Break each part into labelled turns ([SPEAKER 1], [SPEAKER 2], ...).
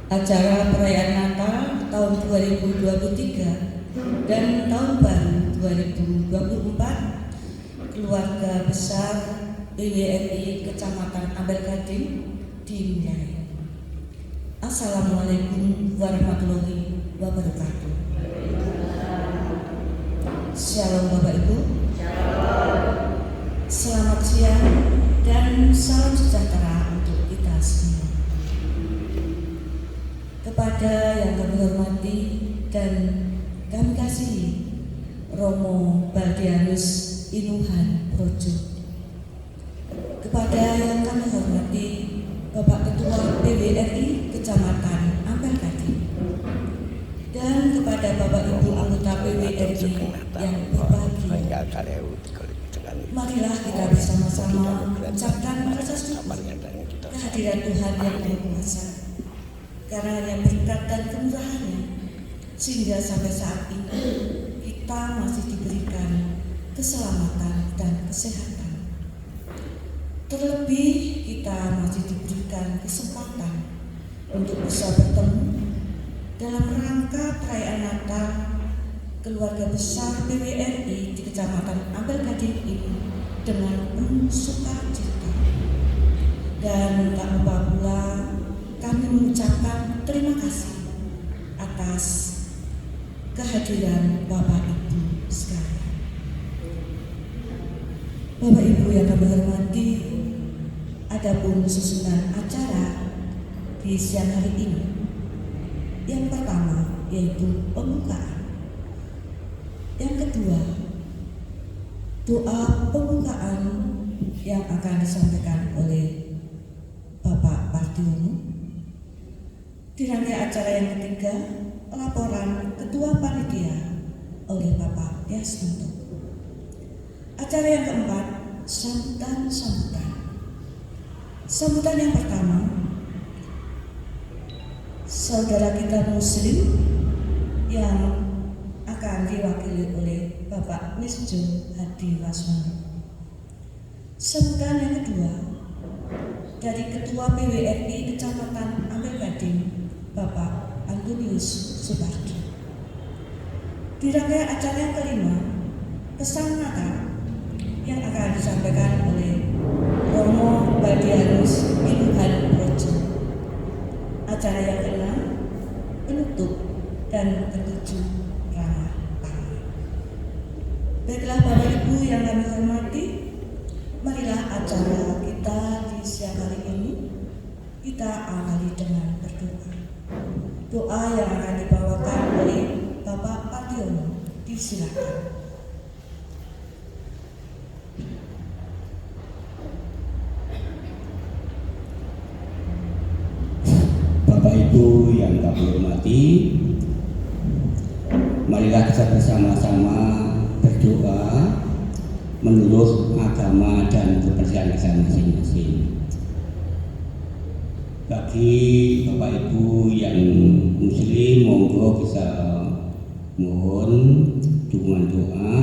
[SPEAKER 1] acara perayaan Natal tahun 2023 dan tahun baru 2024 keluarga besar PWRI Kecamatan Ampel Gading dimulai. Assalamualaikum warahmatullahi wabarakatuh. Shalom Bapak Ibu. Selamat siang dan salam sejahtera untuk kita semua. Kepada yang kami hormati dan kami kasihi Romo Baldianus Inuhan Projo, kepada yang kami hormati Bapak Ketua PWRI Kecamatan Ampel Gading, dan kepada Bapak Ibu anggota PWRI yang berbahagia, marilah kita bersama-sama mengucapkan rasa syukur kehadiran Tuhan yang Maha Kuasa, karena hanya berkat dan kemurahan-Nya sehingga sampai saat ini kita masih diberikan keselamatan dan kesehatan. Terlebih kita masih diberikan kesempatan untuk bisa bertemu dalam rangka perayaan Natal keluarga besar PWRI di Kecamatan Ampel Gading ini dengan penuh sukacita. Dan tak lupa pula kami mengucapkan terima kasih atas kehadiran Bapak Ibu sekalian. Bapak Ibu yang kami hormati, adapun susunan acara di siang hari ini, yang pertama yaitu pembukaan, yang kedua doa pembukaan yang akan disampaikan oleh Bapak Pardiono. Dirangkai acara yang ketiga, laporan Ketua Panitia oleh Bapak Yasminto. Acara yang keempat, sambutan. Sambutan yang pertama, saudara kita Muslim yang akan diwakili oleh Bapak Misjo Hadi Wasmana. Sambutan yang kedua dari Ketua PWRI Kecamatan Ampel Gading, Bapak Antonius Supardi. Dirangkai acara yang kelima, pesan Natal yang akan disampaikan oleh Romo Baldianus Inuhan Projo. Acara yang keenam, penutup dan ketujuh ramah tamah. Baiklah Bapak Ibu yang kami hormati, marilah acara kita di siang hari ini kita awali dengan berdoa. Doa yang akan dibawakan oleh Bapak Pardiono, disilakan.
[SPEAKER 2] Bapak Ibu yang kami hormati, marilah kita bersama-sama berdoa menurut agama dan kepercayaan kita masing-masing. Bagi Bapak Ibu yang Muslim, monggo bisa mohon dukungan doa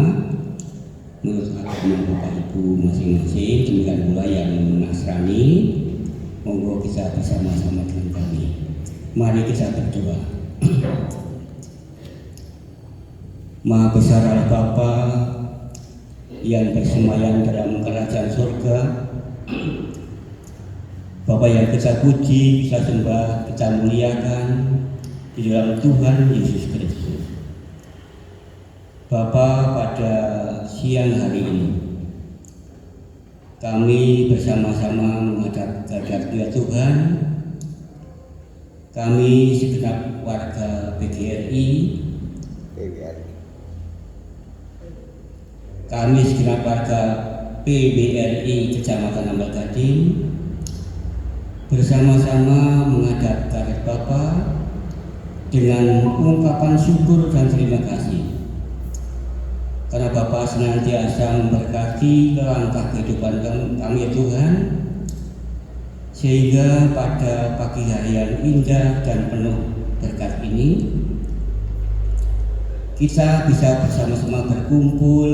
[SPEAKER 2] menurut agama Bapak Ibu masing-masing. Demikian pula yang Nasrani, monggo bisa bersama-sama dengan kami. Mari kita berdoa. Maha besar Allah Bapa yang bersemayam dalam kerajaan surga, Bapa yang kita puji, kita sembah, kita muliakan di dalam Tuhan Yesus Kristus. Bapa, pada siang hari ini kami bersama-sama menghadap kehadirat Tuhan. Kami segenap warga PGRI, kami segenap warga PWRI Kecamatan Ampel Gading bersama-sama menghadap kehadirat Bapa dengan ungkapan syukur dan terima kasih, karena Bapa senantiasa memberkati langkah kehidupan kami ya Tuhan, sehingga pada pagi hari yang indah dan penuh berkat ini kita bisa bersama-sama berkumpul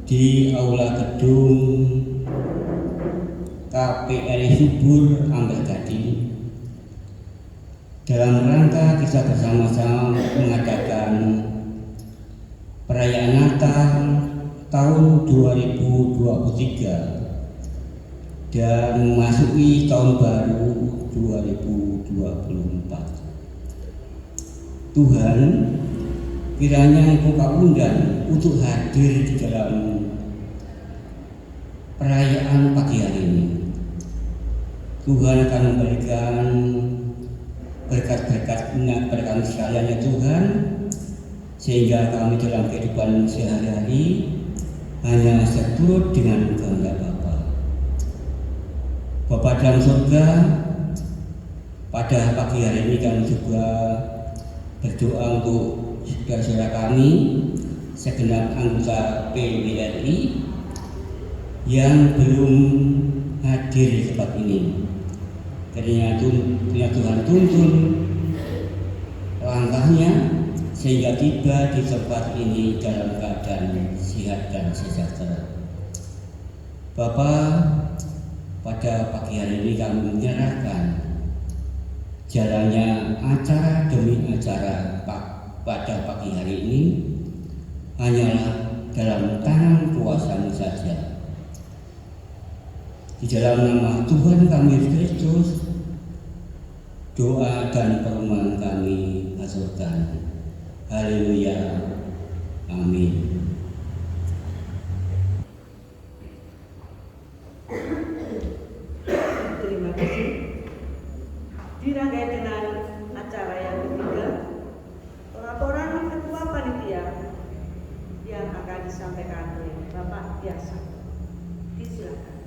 [SPEAKER 2] di aula gedung KPRI Subur Ampel Gading dalam rangka kita bersama-sama mengadakan perayaan Natal tahun 2023 dan memasuki tahun baru 2024. Tuhan, kiranya Engkau undang untuk hadir di dalam perayaan pagi hari ini. Tuhan akan memberikan berkat-berkat-Nya kepada kami sekalian ya Tuhan, sehingga kami dalam kehidupan sehari-hari hanya seturut dengan kehendak Bapa. Bapa dalam surga, pada pagi hari ini kami juga berdoa untuk saudara-saudara kami, segenap anggota PWRI yang belum hadir di tempat ini. Kiranya Tuhan tuntun langkahnya sehingga tiba di tempat ini dalam keadaan sehat dan sejahtera. Bapa, pada pagi hari ini kami menyerahkan jalannya acara demi acara pada pagi hari ini hanyalah dalam tangan kuasa-Mu saja. Di dalam nama Tuhan kami Yesus Kristus, doa dan permohonan kami haturkan. Haleluya. Amin.
[SPEAKER 1] Terima kasih. Dirangkai dengan acara yang ketiga, pelaporan Ketua Panitia yang akan disampaikan oleh Bapak Biasa. Disilakan.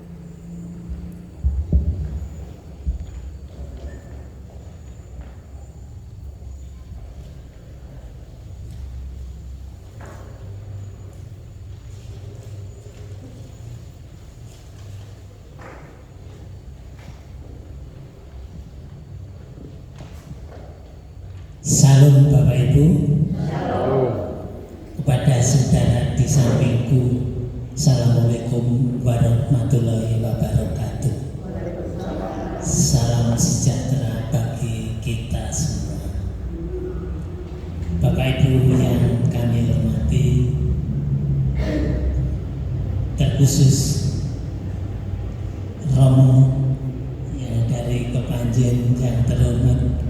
[SPEAKER 3] Salam Bapak Ibu. Kepada saudara di sampingku, Assalamualaikum warahmatullahi wabarakatuh. Salam sejahtera bagi kita semua. Bapak Ibu yang kami hormati, terkhusus Romo yang dari Kepanjen yang terhormat,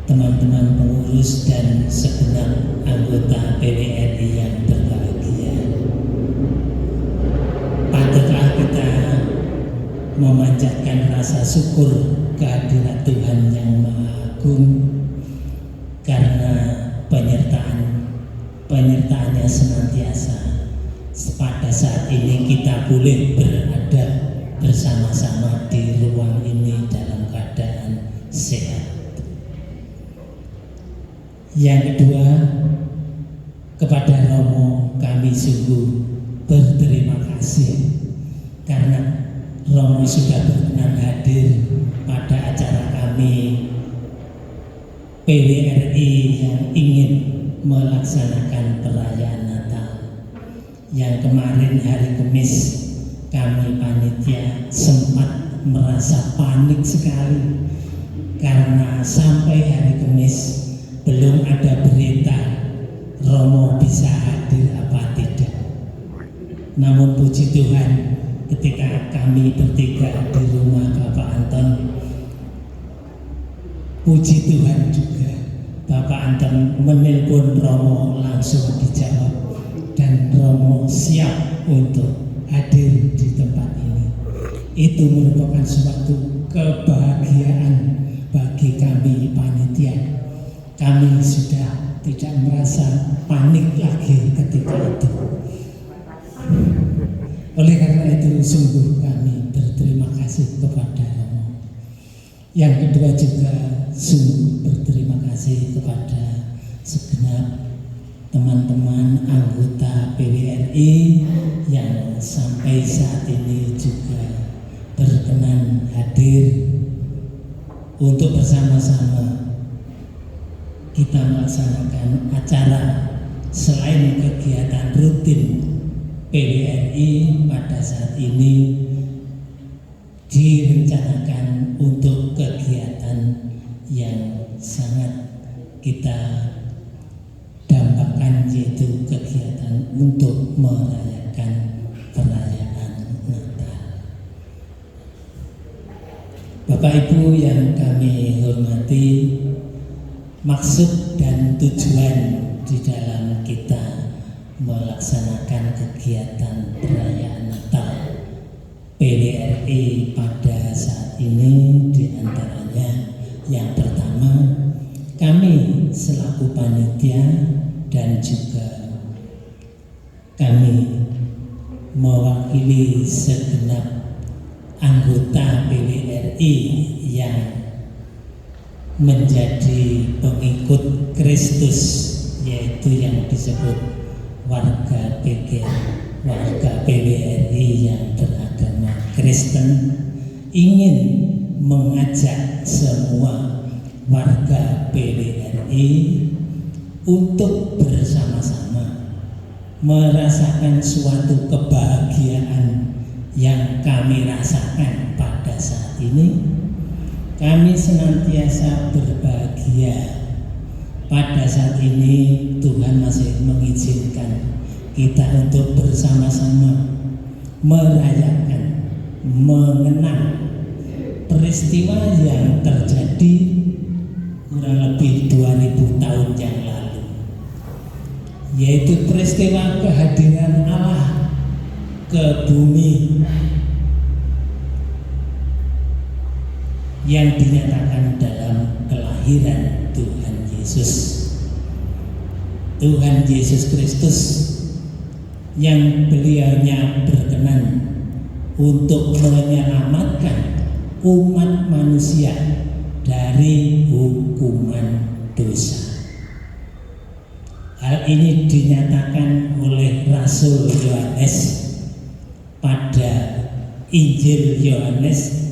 [SPEAKER 3] teman-teman pengurus dan segenap anggota PWRI yang berbahagia. Patutlah kita memanjatkan rasa syukur kehadirat Tuhan yang Maha Agung karena penyertaannya senantiasa. Pada saat ini kita boleh berada bersama-sama di ruang ini dalam keadaan sehat. Yang kedua, kepada Romo kami sungguh berterima kasih karena Romo sudah berkenan hadir pada acara kami PWRI yang ingin melaksanakan perayaan Natal. Yang kemarin hari Kamis kami panitia sempat merasa panik sekali karena sampai hari Kamis belum ada berita Romo bisa hadir apa tidak. Namun puji Tuhan, ketika kami bertiga di rumah Bapak Anton, puji Tuhan juga Bapak Anton menelpon Romo langsung dijawab dan Romo siap untuk hadir di tempat ini. Itu merupakan suatu kebahagiaan bagi kami panitia. Kami sudah tidak merasa panik lagi ketika itu. Oleh karena itu sungguh kami berterima kasih kepada Romo. Yang kedua juga sungguh berterima kasih kepada segenap teman-teman anggota PWRI yang sampai saat ini juga berkenan hadir untuk bersama-sama kita melaksanakan acara selain kegiatan rutin PWRI pada saat ini direncanakan untuk kegiatan yang sangat kita dampakkan, yaitu kegiatan untuk merayakan perayaan Natal. Bapak Ibu yang kami hormati, maksud dan tujuan di dalam kita melaksanakan kegiatan perayaan Natal PWRI pada saat ini diantaranya yang pertama, kami selaku panitia dan juga kami mewakili segenap anggota PWRI yang menjadi pengikut Kristus, yaitu yang disebut warga PWRI yang beragama Kristen, ingin mengajak semua warga PWRI untuk bersama-sama merasakan suatu kebahagiaan yang kami rasakan pada saat ini. Kami senantiasa berbahagia. Pada saat ini Tuhan masih mengizinkan kita untuk bersama-sama merayakan, mengenang peristiwa yang terjadi kurang lebih 2000 tahun yang lalu, yaitu peristiwa kehadiran Allah ke bumi yang dinyatakan dalam kelahiran Tuhan Yesus. Tuhan Yesus Kristus yang beliaunya berkenan untuk menyelamatkan umat manusia dari hukuman dosa. Hal ini dinyatakan oleh Rasul Yohanes pada Injil Yohanes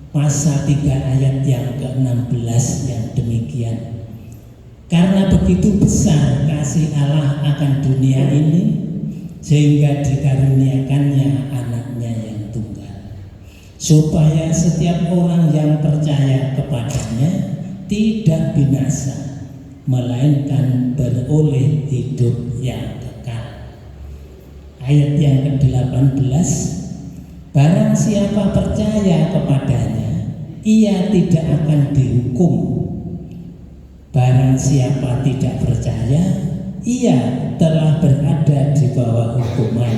[SPEAKER 3] pasal 3 ayat yang ke-16 yang demikian. Karena begitu besar kasih Allah akan dunia ini, sehingga dikaruniakannya anaknya yang tunggal, supaya setiap orang yang percaya kepadanya tidak binasa, melainkan beroleh hidup yang kekal. Ayat yang ke-18, barang siapa percaya kepadanya, ia tidak akan dihukum. Barang siapa tidak percaya, ia telah berada di bawah hukuman,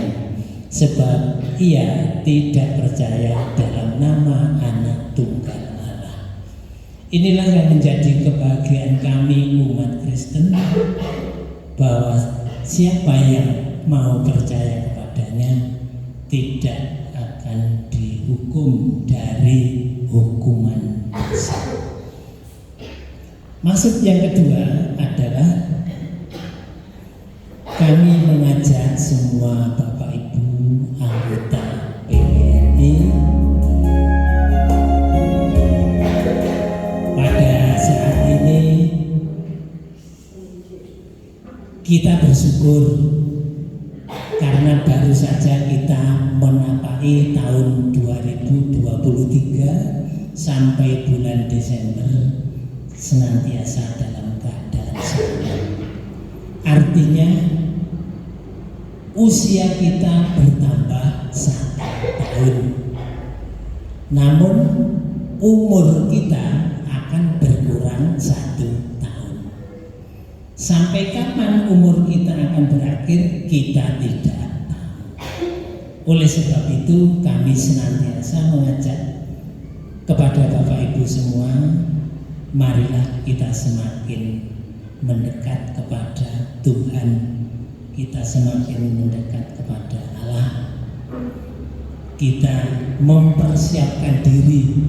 [SPEAKER 3] sebab ia tidak percaya dalam nama Anak Tunggal Allah. Inilah yang menjadi kebahagiaan kami umat Kristen, bahwa siapa yang mau percaya kepadanya tidak akan dihukum dari hukuman dosa. Maksud yang kedua adalah kami mengajak semua Bapak Ibu anggota PWRI pada saat ini kita bersyukur karena baru saja kita menapaki tahun 2023 sampai bulan Desember senantiasa dalam keadaan sehat. Artinya usia kita bertambah 1 tahun, namun umur kita akan berkurang 1 tahun. Sampai kapan umur kita akan berakhir, kita tidak tahu. Oleh sebab itu kami senantiasa mengajak kepada Bapak Ibu semua, marilah kita semakin mendekat kepada Tuhan, kita semakin mendekat kepada Allah. Kita mempersiapkan diri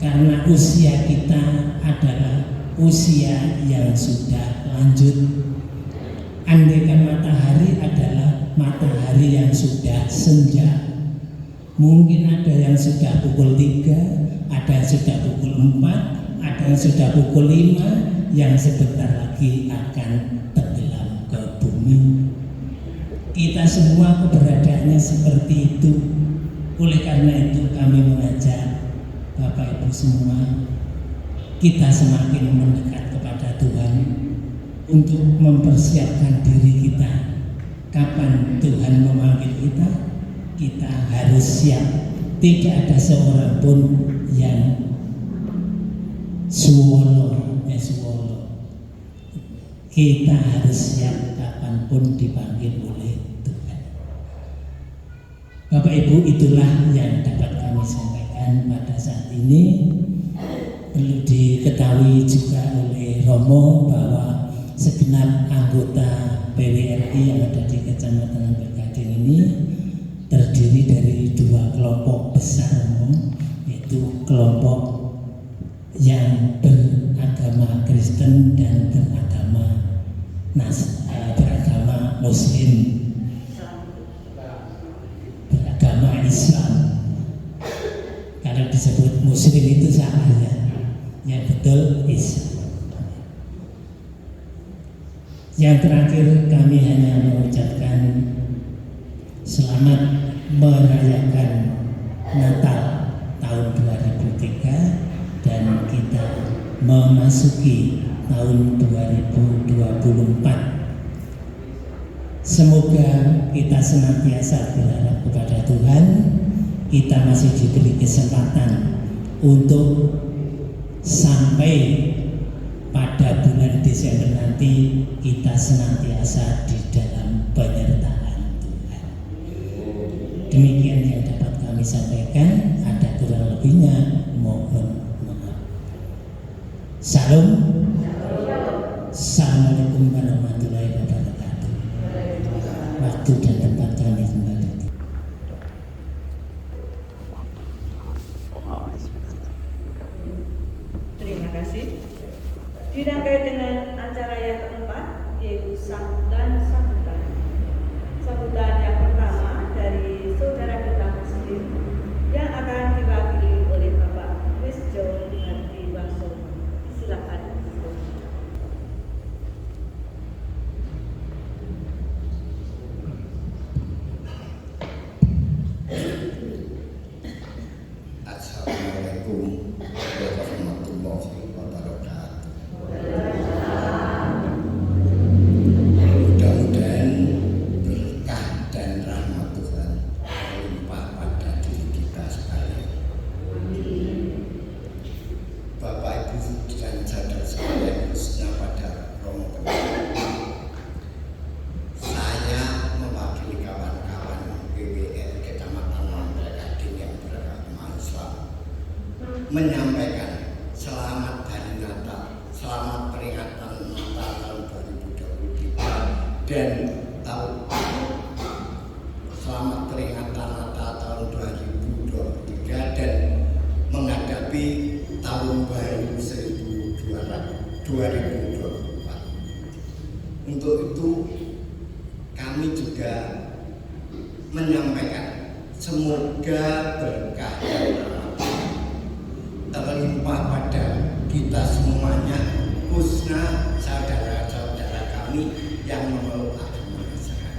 [SPEAKER 3] karena usia kita adalah usia yang sudah lanjut. Andaikan matahari adalah matahari yang sudah senja, mungkin ada yang sudah pukul 3, ada yang sudah pukul 4, ada yang sudah pukul 5, yang sebentar lagi akan tenggelam ke bumi. Kita semua keberadaannya seperti itu. Oleh karena itu kami mengajak Bapak Ibu semua, kita semakin mendekat kepada Tuhan untuk mempersiapkan diri kita. Kapan Tuhan memanggil kita, kita harus siap. Tidak ada seorang pun yang suwolo. Kita harus siap kapanpun dipanggil oleh Tuhan. Bapak Ibu, itulah yang dapat kami sampaikan pada saat ini. Perlu diketahui juga oleh Romo bahwa segenap anggota PWRI yang ada di Kecamatan Bergading ini terdiri dari dua kelompok besar, yaitu kelompok yang beragama Kristen dan beragama Muslim, beragama Islam. Kalau disebut Muslim itu salah ya, yang betul Islam. Yang terakhir, kami hanya mengucapkan selamat merayakan Natal tahun 2003 dan kita memasuki tahun 2024. Semoga kita senantiasa berharap kepada Tuhan. Kita masih diberi kesempatan untuk sampai pada bulan Desember nanti kita senantiasa di dalam penyertaan Tuhan. Demikian yang dapat kami sampaikan. Ada kurang lebihnya mohon maaf. Salam. Assalamualaikum warahmatullahi wabarakatuh. Waktu dan tempat kami kembali.
[SPEAKER 1] Terima kasih. Dirangkai dengan acara yang keempat, yaitu sambutan. Sambutan yang pertama dari saudara kita Muslim yang akan diwakili oleh Bapak Chris John Hardi Waksono. Silakan.
[SPEAKER 4] Assalamualaikum warahmatullahi wabarakatuh. Mudah-mudahan berkah dan rahmat Tuhan melimpah pada diri kita sekalian. Bapak Ibu dan saudara sekalian, khususnya pada Romo Kedua, saya mewakili kawan-kawan PWR Kecamatan Bergading yang beragama Islam menyampaikan selamat hari Natal, selamat peringatan Natal tahun 2023 dan selamat peringatan Natal tahun 2023 dan menghadapi tahun baru 2024. Untuk itu kami juga menyampaikan semoga berkah dan rahmat terlimpah pada kita semuanya, khususnya saudara-saudara kami yang memeluk agama Islam.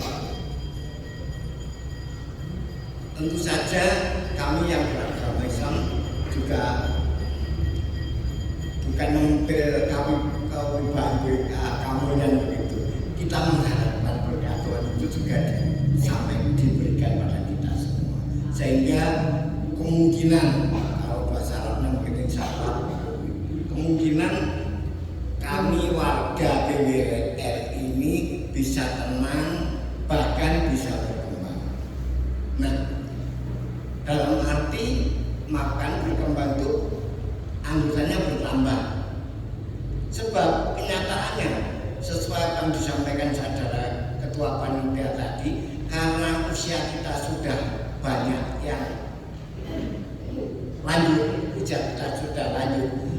[SPEAKER 4] Tentu saja kami yang beragama Islam juga bukan membela kamu yang begitu. Kita mengharapkan berkat Tuhan itu juga sampai diberikan pada kita semua, sehingga kemungkinan kemungkinan kami warga PWR ini bisa tenang, bahkan bisa berkembang. Nah, dalam arti makan berkembang itu anggotanya bertambah. Sebab kenyataannya sesuai apa yang disampaikan saudara Ketua Panitia tadi, karena usia kita sudah banyak yang lanjut, usia kita sudah lanjut,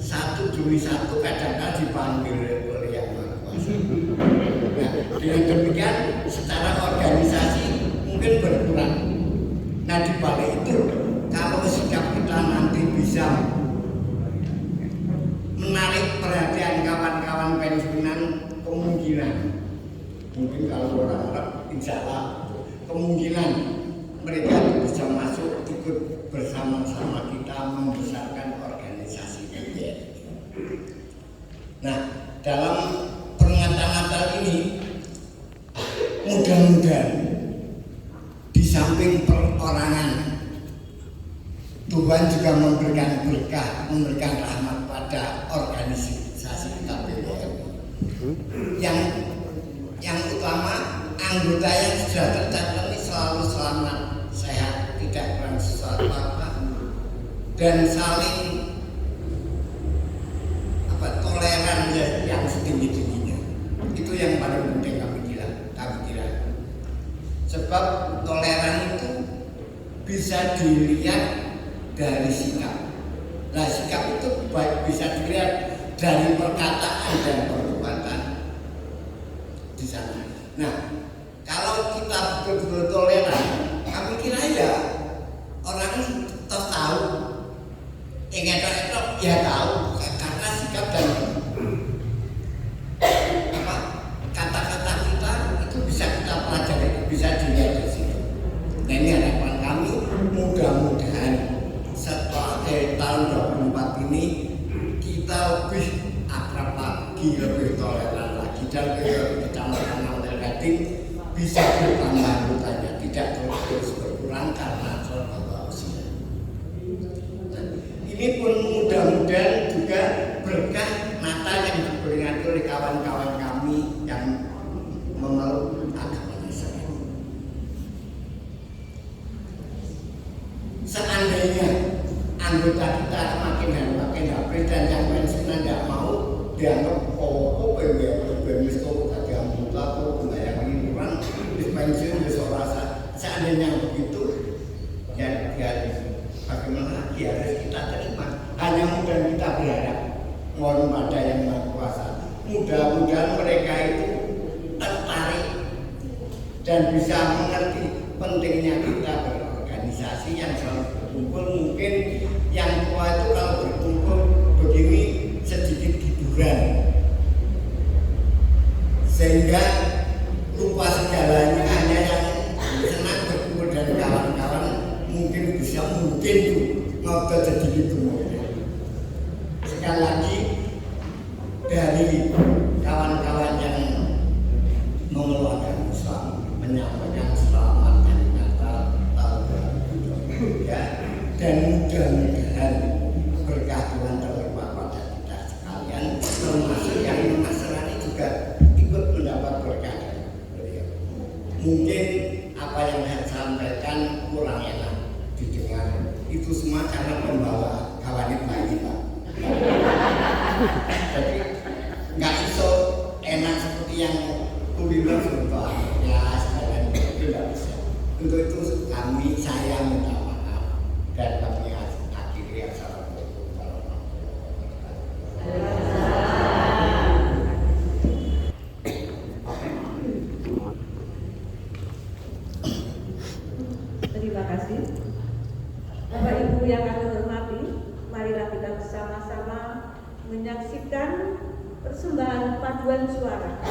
[SPEAKER 4] satu demi satu kadang-kadang dipanggil oleh Yang Maha Kuasa. Nah, dengan demikian secara organisasi mungkin berkurang. Nah, di balik itu kalau sikap kita nanti bisa menarik perhatian kawan-kawan pensiunan, kemungkinan mungkin kalau orang-orang insya Allah kemungkinan mereka bisa masuk ikut bersama-sama kita membesarkan organisasi PWR. Nah, dalam peringatan Natal ini mudah-mudahan di samping perorangan Tuhan juga memberikan berkah, memberikan rahmat pada organisasi KPWM. Yang utama anggota yang sudah tercatat ini selalu selamat, sehat, tidak kurang sesuatu apa, dan saling toleran yang setinggi-tingginya. Itu yang paling penting kami kira. Sebab toleran itu bisa dilihat dari sikap. Nah, sikap itu baik bisa dilihat dari perkataan dan perbuatan di sana. Nah, kalau kita betul-betul toleran, kami kira ya orang tetap tahu, etok ya tahu, karena sikap dan kata-kata kita itu bisa kita pelajari, bisa dilihat dari situ. Nah, ini harapan kami, mudah-mudahan setelah tahun 24 ini kita lebih akrab lagi, lebih toleran lagi, dan kecamatan Ampel Gading bisa bertambah anggotanya, tidak terus berkurang karena soal usia. Ini pun mudah-mudahan juga berkah Natal yang diperingati oleh kawan-kawan kami yang memeluk agama Islam. Seandainya anggota kita makin hari makin habis dan yang pensiunan tidak mau dianggap PWM itu tadi anggota atau yang ini orang pensiun di rasa. Seandainya begitu, ya bagaimana lagi harus kita terima. Hanya mudah kita berharap mohon pada yang Maha Kuasa, mudah-mudahan mereka itu tertarik dan bisa mengerti pentingnya kita berorganisasi yang selalu berkumpul. Mungkin yang tua itu kalau berkumpul begini sedikit hiburan, sehingga lupa segalanya, hanya yang senang berkumpul dan kawan-kawan mungkin bisa ngobrol sedikit dulu. Sekali lagi dari kawan-kawan yang mengeluarkan Islam menyampaikan selamat hari Natal tahun 2023 dan mudah-mudahan berkah Tuhan terlimpah pada kita sekalian, termasuk yang Nasrani juga ikut mendapat berkah dari beliau. Mungkin apa yang saya sampaikan kurang enak didengar, itu semua karena pembawa kawan bayi Pak. Jadi nggak iso enak seperti yang kubilang berubah ya sekalian, itu nggak bisa. Untuk itu saya minta maaf dan kami akhiri assalamualaikum warahmatullahi
[SPEAKER 5] wabarakatuh. Terima kasih. Bapak Ibu yang kami hormati, marilah kita bersama-sama menyaksikan persembahan paduan suara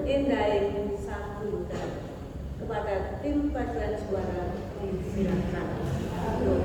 [SPEAKER 5] Endaeng Satu kepada tim paduan suara. Silakan.
[SPEAKER 6] Salam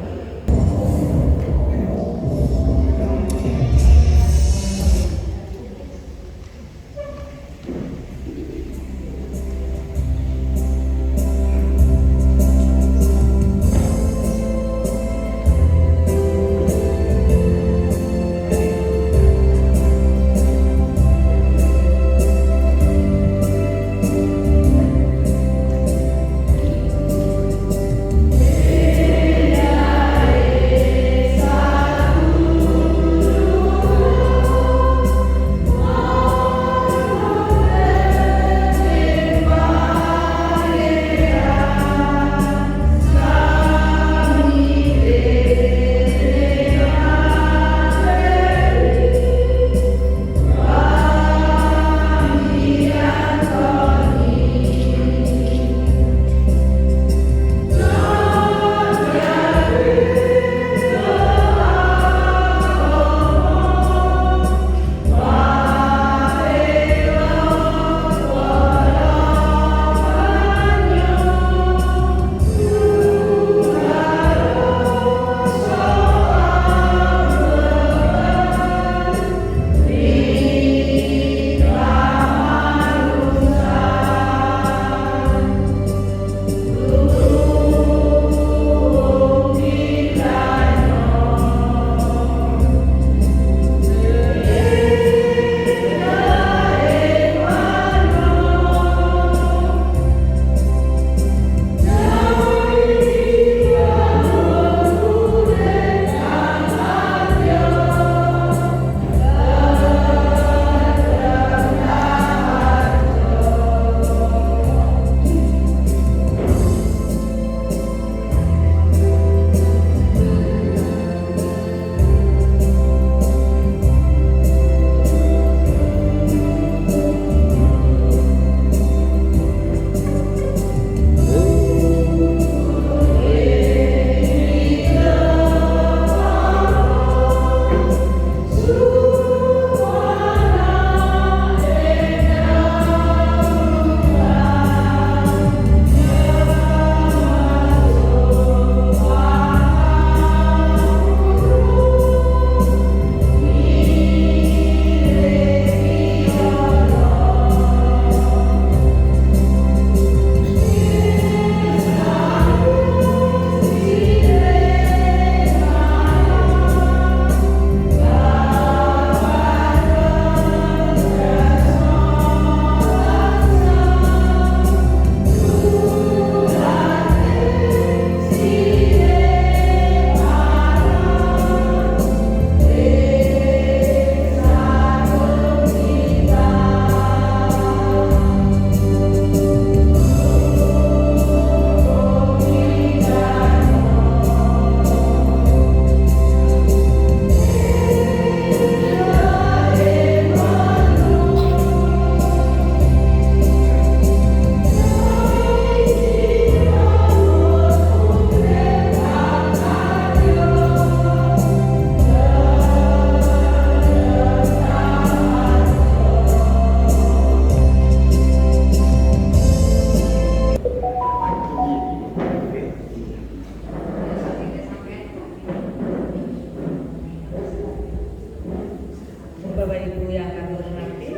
[SPEAKER 5] Ibu yang kami hormati,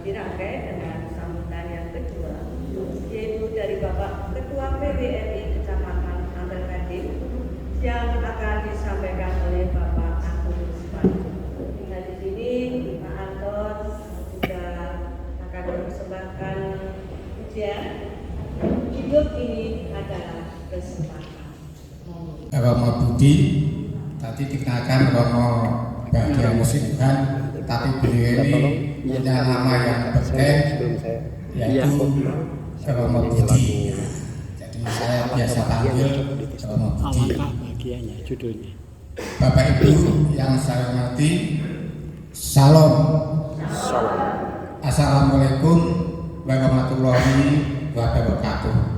[SPEAKER 5] dirangkai dengan sambutan yang kedua, yaitu dari Bapak Ketua PWRI Kecamatan Ampel Gading yang akan disampaikan oleh Bapak Anton Rusman. Nah, di sini Pak Anton juga akan mempersembahkan ujian. Hidup ini adalah kesempatan.
[SPEAKER 6] Romo Budi, tadi dikenalkan Romo Bahagia Musikan, tapi beliau ini punya nama yang berbeda, yaitu Romo Budi. Jadi saya biasa panggil Romo Budi. Bapak Ibu yang saya hormati, Salam. Assalamualaikum warahmatullahi wabarakatuh.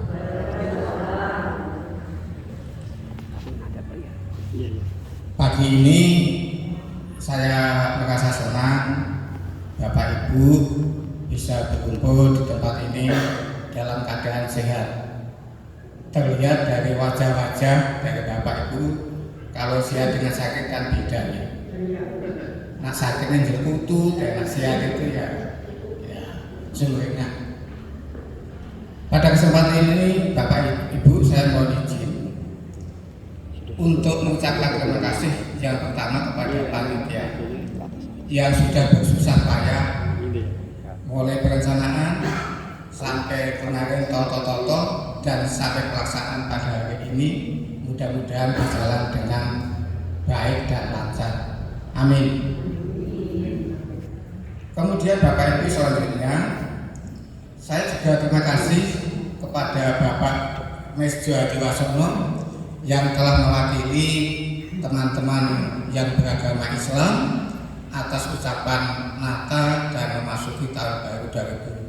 [SPEAKER 6] Pagi ini saya merasa senang Bapak Ibu bisa berkumpul di tempat ini dalam keadaan sehat. Terlihat dari wajah-wajah dari Bapak Ibu, kalau sehat dengan sakit kan bedanya. Nah, sakitnya jerkutu dan sehat itu ya sumbernya. Pada kesempatan ini Bapak Ibu, saya mohon izin untuk mengucapkan terima kasih yang pertama kepada panitia yang sudah bersusah payah mulai perencanaan sampai kemarin toto dan sampai pelaksanaan pada hari ini, mudah-mudahan berjalan dengan baik dan lancar. Amin. Kemudian Bapak Ibu selanjutnya, saya juga terima kasih kepada Bapak Mesjo Adiwasono yang telah mewakili teman-teman yang beragama Islam atas ucapan Natal dan memasuki tahun baru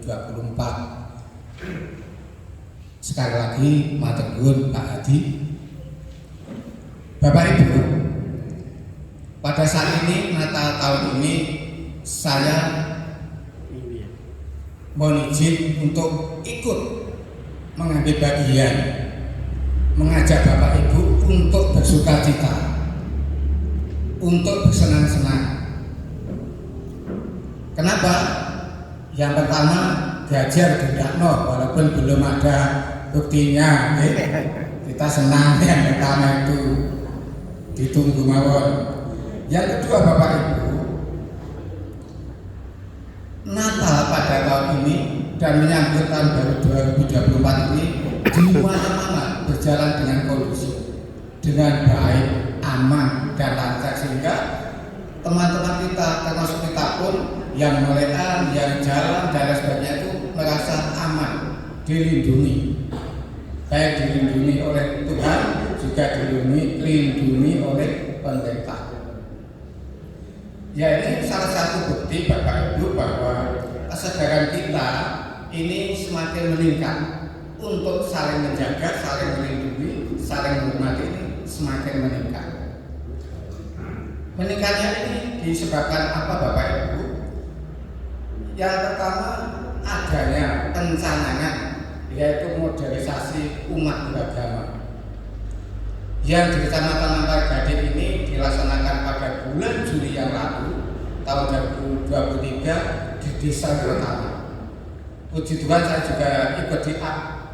[SPEAKER 6] 2024. Sekali lagi matur nuwun Pak Hadi. Bapak Ibu, pada saat ini Natal tahun ini saya mohon izin untuk ikut mengambil bagian mengajak Bapak Ibu untuk bersukacita, untuk bersenang-senang. Kenapa? Yang pertama, Gajar Gendakno, walaupun belum ada buktinya, kita senang yang pertama itu ditunggu mawon. Yang kedua Bapak Ibu, Natal pada tahun ini dan menyambut tahun baru 2024 ini di mana-mana berjalan dengan kondusif, dengan baik, aman dan lancar, sehingga teman-teman kita termasuk kita pun yang melekan, yang jalan dan sebagainya itu merasa aman, dilindungi, baik dilindungi oleh Tuhan juga dilindungi oleh pemerintah. Ya, ini salah satu bukti Bapak Ibu bahwa kesadaran kita ini semakin meningkat untuk saling menjaga, saling melindungi, saling menghormati, ini semakin meningkat. Meningkatnya ini disebabkan apa Bapak Ibu? Yang pertama, adanya pencanangan, yaitu modernisasi umat beragama yang di Kecamatan Ampel Gading ini dilaksanakan pada bulan Juli yang lalu tahun 2023 di Desa Pertama. Puji Tuhan, saya juga ikut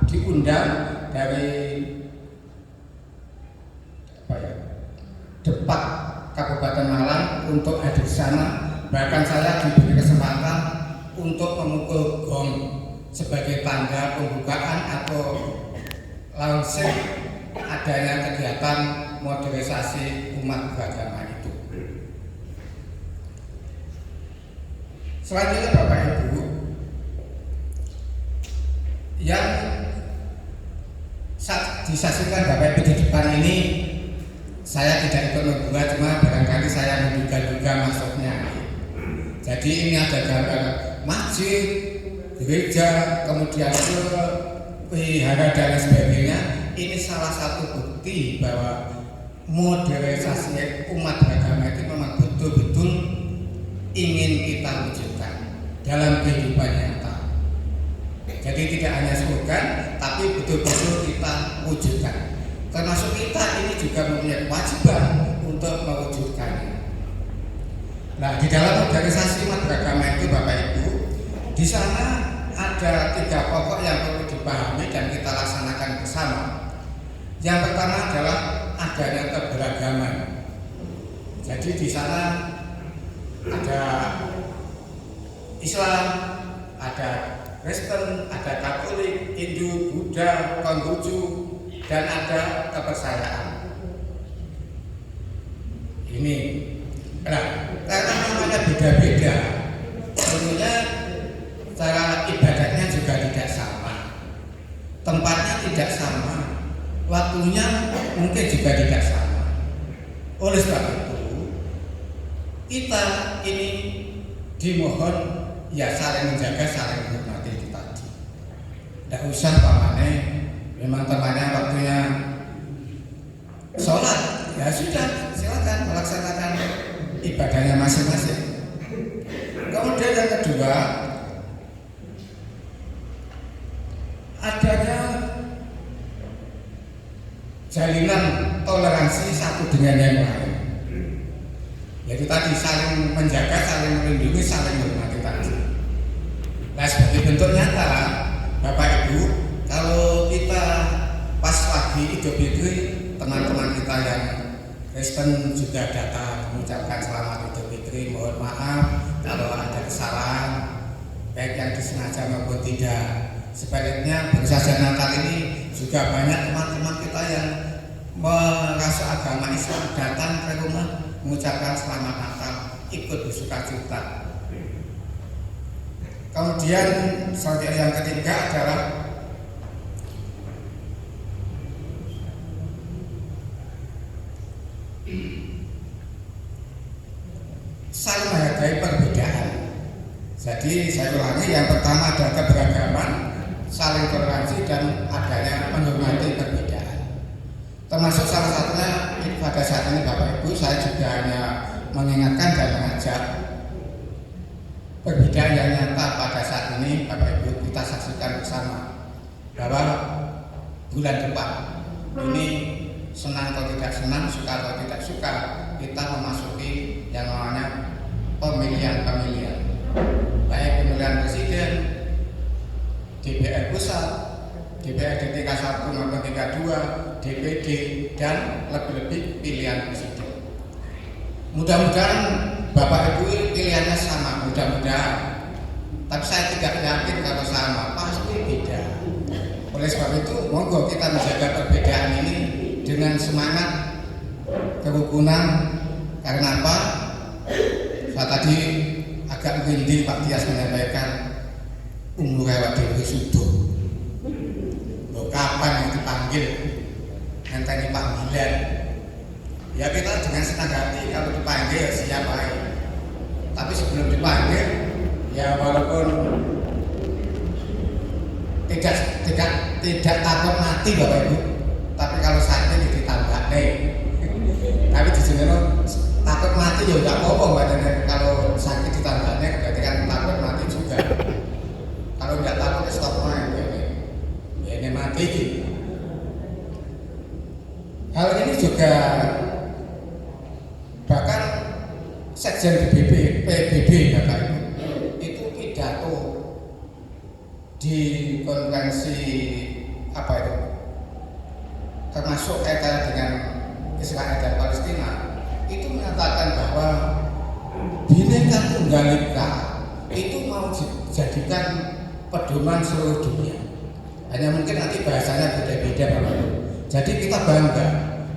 [SPEAKER 6] diundang dari Depak Kabupaten Malang untuk hadir di sana. Bahkan saya diberi kesempatan untuk memukul gong sebagai tanda pembukaan atau launching adanya kegiatan modernisasi umat beragama itu. Selanjutnya Bapak Ibu, yang disaksikan Bapak Ibu di depan ini, saya tidak ikut membuat, cuma barangkali saya menduga-duga maksudnya. Jadi ini ada gambar masjid, gereja, kemudian wihara dan sebagainya. Ini salah satu bukti bahwa modernisasi umat beragama itu memang betul-betul ingin kita wujudkan dalam kehidupan nyata. Jadi tidak hanya slogan, tapi betul-betul kita wujudkan. Termasuk kita ini juga mempunyai kewajiban untuk mewujudkannya. Nah, di dalam organisasi umat beragama itu Bapak Ibu, di sana ada 3 pokok yang perlu dipahami dan kita laksanakan bersama. Yang pertama adalah adanya keberagaman. Jadi di sana ada Islam, ada Kristen, ada Katolik, Hindu, Buddha, Konghucu, dan ada kepercayaan. Ini, nah, karena namanya beda-beda, tentunya cara ibadahnya juga tidak sama, tempatnya tidak sama, waktunya mungkin juga tidak sama. Oleh sebab itu, kita ini dimohon ya saling menjaga, saling menghormati itu tadi. Tidak usah pamane, memang temannya waktunya sholat, ya sudah silakan melaksanakan ibadahnya masing-masing. Kemudian yang kedua, adanya jalinan toleransi satu dengan yang lain. Yaitu tadi saling menjaga, saling melindungi, saling menghormati tadi. Nah, sebagai bentuk nyata, Bapak Ibu, kalau kita pas lagi Idul Fitri, teman-teman kita yang Kristen juga datang mengucapkan selamat Idul Fitri, mohon maaf kalau ada kesalahan, baik yang disengaja maupun tidak. Sebaliknya bersaja Natal ini juga banyak teman-teman kita yang merasa agama Islam datang ke rumah mengucapkan selamat Natal, ikut bersukacita. Kemudian yang ketiga adalah saling menghargai perbedaan. Jadi saya ulangi, yang pertama adalah keberagaman, saling toleransi, dan adanya menghormati perbedaan. Termasuk salah satunya pada saat ini Bapak Ibu, saya juga hanya mengingatkan dan mengajak perbedaan yang nyata pada saat ini Bapak Ibu kita saksikan bersama, bahwa bulan depan ini senang atau tidak senang, suka atau tidak suka, kita memasuki yang namanya pemilihan-pemilihan, baik pemilihan presiden, DPR pusat, DPRD tingkat 1 maupun tingkat 2, DPD, dan lebih-lebih pilihan presiden. Mudah-mudahan Bapak Ibu pilihannya sama, mudah-mudahan. Tapi saya tidak yakin kalau sama, pasti beda. Oleh sebab itu, monggo kita menjaga perbedaan ini dengan semangat kerukunan. Karena apa? Saya tadi agak merinding Pak Tias menyampaikan umur lewat dewi subuh. Loh, kapan yang dipanggil? Nanti panggilan. Ya kita dengan senang hati kalau dipanggil siap baik. Tapi sebelum dipanggil, ya walaupun tidak takut mati Bapak Ibu, tapi kalau sakit ditambah deh. Tapi di sini takut mati ya nggak apa-apa badannya. Kalau sakit ditambahnya berarti kan takut mati juga. Kalau nggak takut stop main ya ini mati. Hal ini juga bahkan Sekjen PBB Bapak Ibu itu pidato di konferensi apa itu, termasuk kaitan dengan Israel dan Palestina, itu menyatakan bahwa Bhinneka Tunggal Ika itu mau dijadikan pedoman seluruh dunia. Hanya mungkin nanti bahasanya beda-beda Bapak Ibu. Jadi kita bangga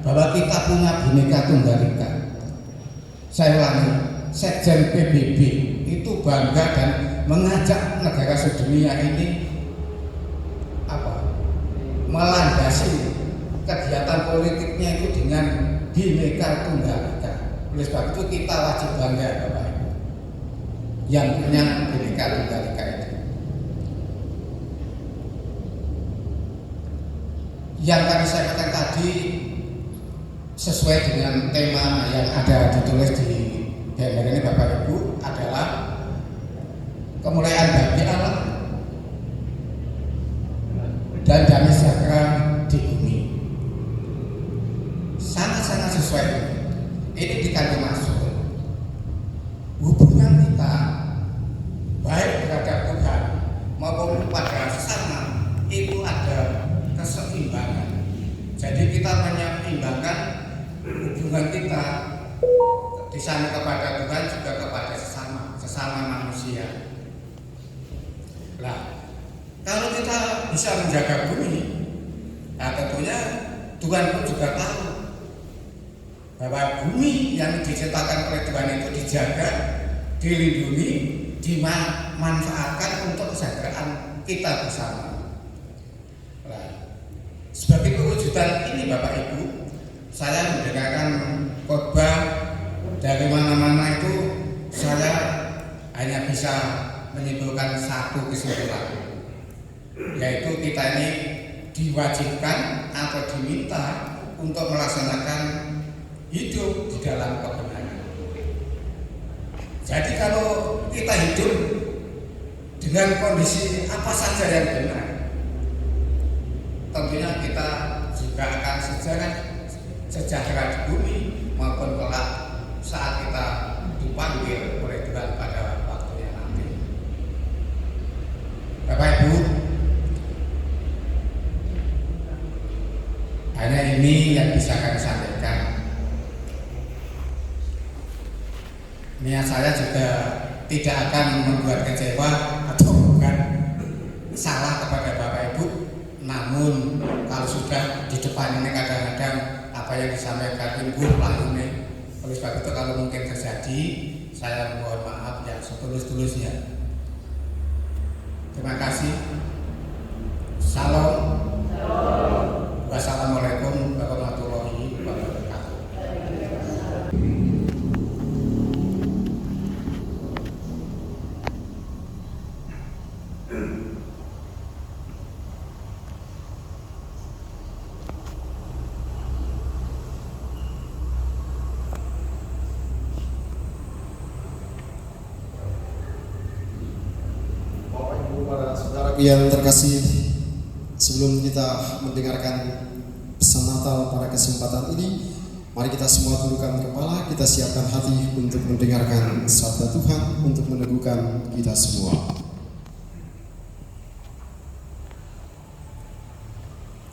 [SPEAKER 6] bahwa kita punya Bhinneka Tunggal Ika. Saya ulangi, Sekjen PBB itu bangga dan mengajak negara sedunia ini melandasi kegiatan politiknya itu dengan Bhinneka Tunggal Ika. Oleh sebab itu kita wajib bangga Bapak Ibu yang punya Bhinneka Tunggal Ika itu. Yang kami sampaikan tadi sesuai dengan tema yang ada ditulis di banner ini Bapak Ibu adalah kemuliaan bagi Allah dan damai sejahtera di bumi. Sangat-sangat sesuai. Ini dikandung masuk. hubungan kita di sana kepada Tuhan juga kepada sesama manusia. Nah, kalau kita bisa menjaga bumi, nah tentunya Tuhan pun juga tahu bahwa bumi yang diciptakan oleh Tuhan itu dijaga, dilindungi, dimanfaatkan untuk kesejahteraan kita bersama. Nah, sebagai pewujudan ini Bapak Ibu, saya mendengarkan khotbah dari mana-mana itu, saya hanya bisa menyimpulkan satu kesimpulan, yaitu kita ini diwajibkan atau diminta untuk melaksanakan hidup di dalam kebenaran. Jadi kalau kita hidup dengan kondisi apa saja yang benar, tentunya kita juga akan sejahtera di bumi maupun kelak saat kita dipanggil oleh Tuhan pada waktunya nanti. Bapak Ibu, hanya ini yang bisa kami sampaikan. Niat saya juga tidak akan membuat kecewa atau bukan salah kepada Bapak Ibu. Namun kalau sudah di depan ini kadang-kadang apa yang disampaikan timbul lainnya. Oleh sebab itu kalau mungkin terjadi, saya mohon maaf yang setulus-tulusnya. Terima kasih. Salam. Wassalamualaikum warahmatullahi wabarakatuh.
[SPEAKER 7] Bapak Ibu, para saudara yang terkasih, sebelum kita mendengarkan pesan Natal pada kesempatan ini, mari kita semua tundukkan kepala, kita siapkan hati untuk mendengarkan sabda Tuhan, untuk meneguhkan kita semua.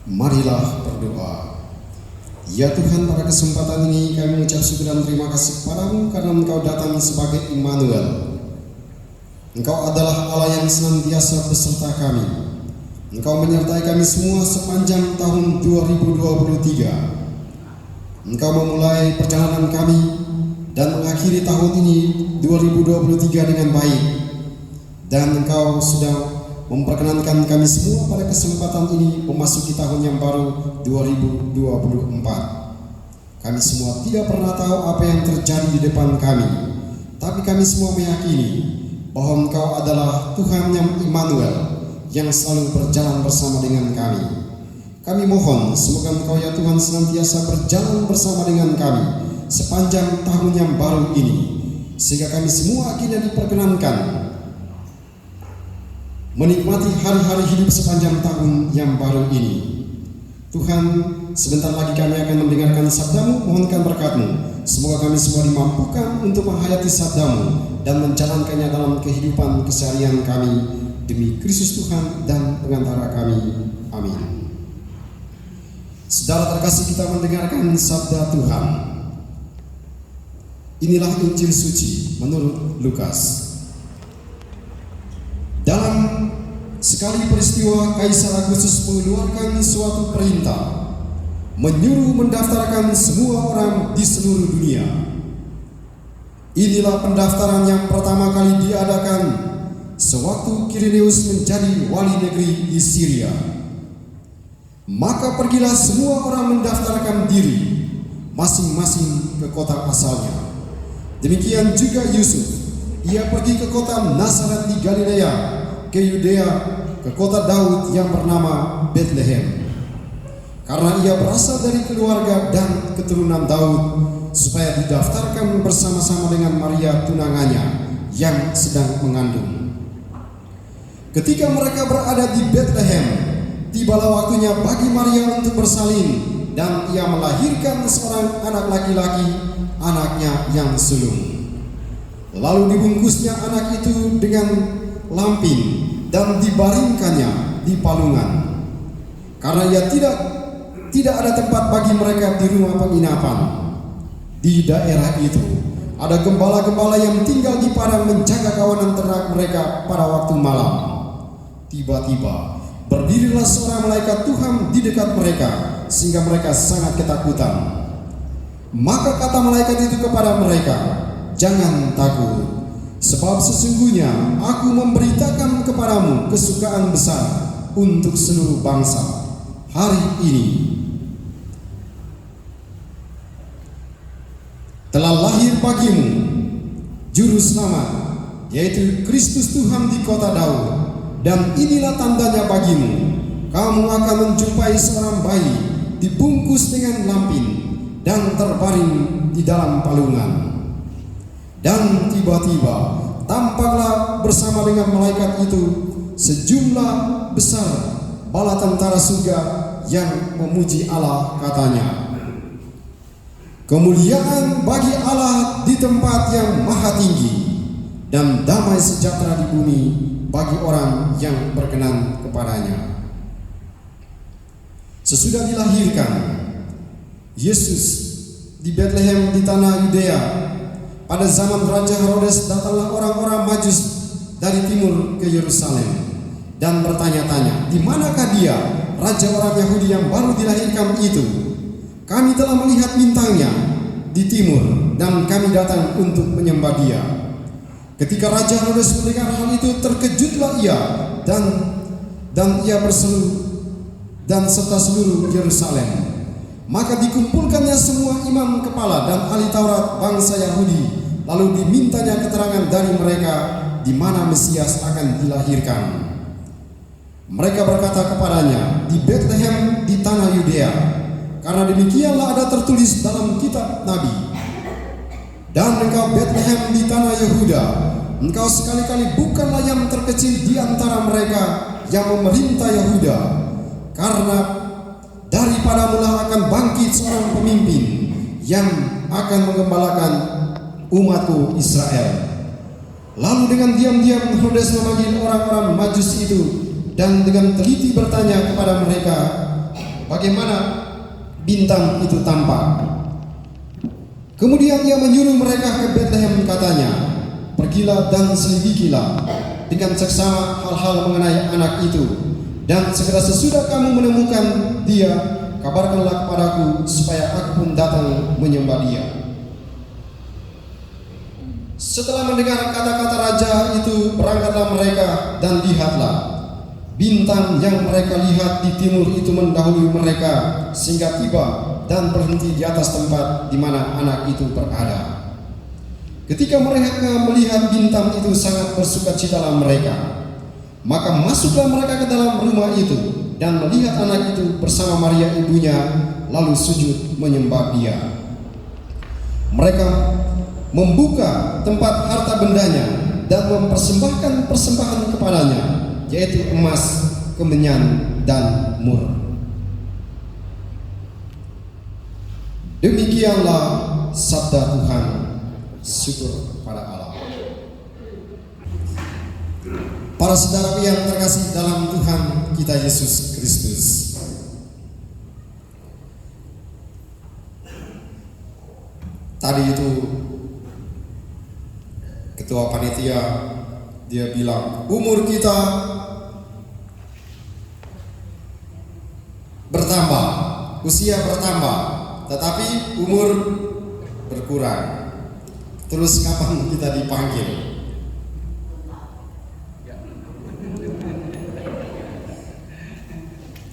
[SPEAKER 7] Marilah berdoa. Ya Tuhan, pada kesempatan ini kami mengucap syukur dan terima kasih kepadamu karena Engkau datang sebagai Immanuel. Engkau adalah Allah yang senantiasa beserta kami. Engkau menyertai kami semua sepanjang tahun 2023. Engkau memulai perjalanan kami dan mengakhiri tahun ini 2023 dengan baik. Dan Engkau sudah memperkenankan kami semua pada kesempatan ini memasuki tahun yang baru 2024. Kami semua tidak pernah tahu apa yang terjadi di depan kami, tapi kami semua meyakini bahwa Engkau adalah Tuhan yang Immanuel, yang selalu berjalan bersama dengan kami. Kami mohon semoga Engkau ya Tuhan senantiasa berjalan bersama dengan kami sepanjang tahun yang baru ini, sehingga kami semua akhirnya diperkenankan menikmati hari-hari hidup sepanjang tahun yang baru ini. Tuhan, sebentar lagi kami akan mendengarkan sabda-Mu, mohonkan berkat-Mu. Semoga kami semua dimampukan untuk menghayati sabda-Mu dan menjalankannya dalam kehidupan keseharian kami, demi Kristus Tuhan dan pengantara kami. Amin. Saudara terkasih, kita mendengarkan sabda Tuhan. Inilah Injil suci menurut Lukas. Dalam sekali peristiwa, Kaisar Agustus mengeluarkan suatu perintah, menyuruh mendaftarkan semua orang di seluruh dunia. Inilah pendaftaran yang pertama kali diadakan sewaktu Quirinius menjadi wali negeri di Syria. Maka pergilah semua orang mendaftarkan diri masing-masing ke kota asalnya. Demikian juga Yusuf, ia pergi ke kota Nazaret di Galilea, ke Yudea, ke kota Daud yang bernama Bethlehem, karena ia berasal dari keluarga dan keturunan Daud, supaya didaftarkan bersama-sama dengan Maria tunangannya yang sedang mengandung. Ketika mereka berada di Bethlehem, tibalah waktunya bagi Maria untuk bersalin, dan ia melahirkan seorang anak laki-laki, anaknya yang sulung. Lalu dibungkusnya anak itu dengan lampin dan dibaringkannya di palungan, karena ia tidak ada tempat bagi mereka di rumah penginapan. Di daerah itu ada gembala-gembala yang tinggal di padang menjaga kawanan ternak mereka pada waktu malam. Tiba-tiba berdirilah seorang malaikat Tuhan di dekat mereka, sehingga mereka sangat ketakutan. Maka kata malaikat itu kepada mereka, "Jangan takut, sebab sesungguhnya aku memberitakan kepadamu kesukaan besar untuk seluruh bangsa. Hari ini telah lahir bagimu juru selamat, yaitu Kristus Tuhan di kota Daud. Dan inilah tandanya bagimu, kamu akan menjumpai seorang bayi dibungkus dengan lampin dan terbaring di dalam palungan." Dan tiba-tiba tampaklah bersama dengan malaikat itu sejumlah besar bala tentara surga yang memuji Allah, katanya, "Kemuliaan bagi Allah di tempat yang maha tinggi, dan damai sejahtera di bumi bagi orang yang berkenan kepadanya." Sesudah dilahirkan Yesus di Bethlehem di tanah Yudea, pada zaman Raja Herodes datanglah orang-orang Majus dari timur ke Yerusalem dan bertanya-tanya, "Di manakah dia, raja orang Yahudi yang baru dilahirkan itu? Kami telah melihat bintangnya di timur dan kami datang untuk menyembah dia." Ketika Raja Herodes mendengar hal itu, terkejutlah ia dan ia berseru dan serta seluruh Yerusalem. Maka dikumpulkannya semua imam kepala dan ahli Taurat bangsa Yahudi, lalu dimintanya keterangan dari mereka di mana Mesias akan dilahirkan. Mereka berkata kepadanya, "Di Bethlehem di tanah Yudea, karena demikianlah ada tertulis dalam kitab Nabi. Dan engkau Bethlehem di tanah Yehuda, engkau sekali-kali bukanlah yang terkecil di antara mereka yang memerintah Yehuda, karena daripadamu lah akan bangkit seorang pemimpin yang akan menggembalakan umatku Israel." Lalu dengan diam-diam Herodes memanggil orang-orang Majus itu dan dengan teliti bertanya kepada mereka bagaimana bintang itu tampak. Kemudian ia menyuruh mereka ke Bethlehem, katanya, "Pergilah dan selidikilah dengan seksama hal-hal mengenai anak itu, dan segera sesudah kamu menemukan dia, kabarkanlah kepadaku supaya aku pun datang menyembah dia." Setelah mendengar kata-kata raja itu, berangkatlah mereka dan lihatlah, bintang yang mereka lihat di timur itu mendahului mereka sehingga tiba dan berhenti di atas tempat di mana anak itu berada. Ketika mereka melihat bintang itu, sangat bersukacitalah mereka. Maka masuklah mereka ke dalam rumah itu dan melihat anak itu bersama Maria ibunya, lalu sujud menyembah dia. Mereka membuka tempat harta bendanya dan mempersembahkan persembahan kepadanya, yaitu emas, kemenyan, dan mur. Demikianlah sabda Tuhan. Syukur kepada Allah. Para saudara yang terkasih dalam Tuhan kita Yesus Kristus, tadi itu ketua panitia dia bilang umur kita bertambah, usia bertambah, tetapi umur berkurang. Terus kapan kita dipanggil?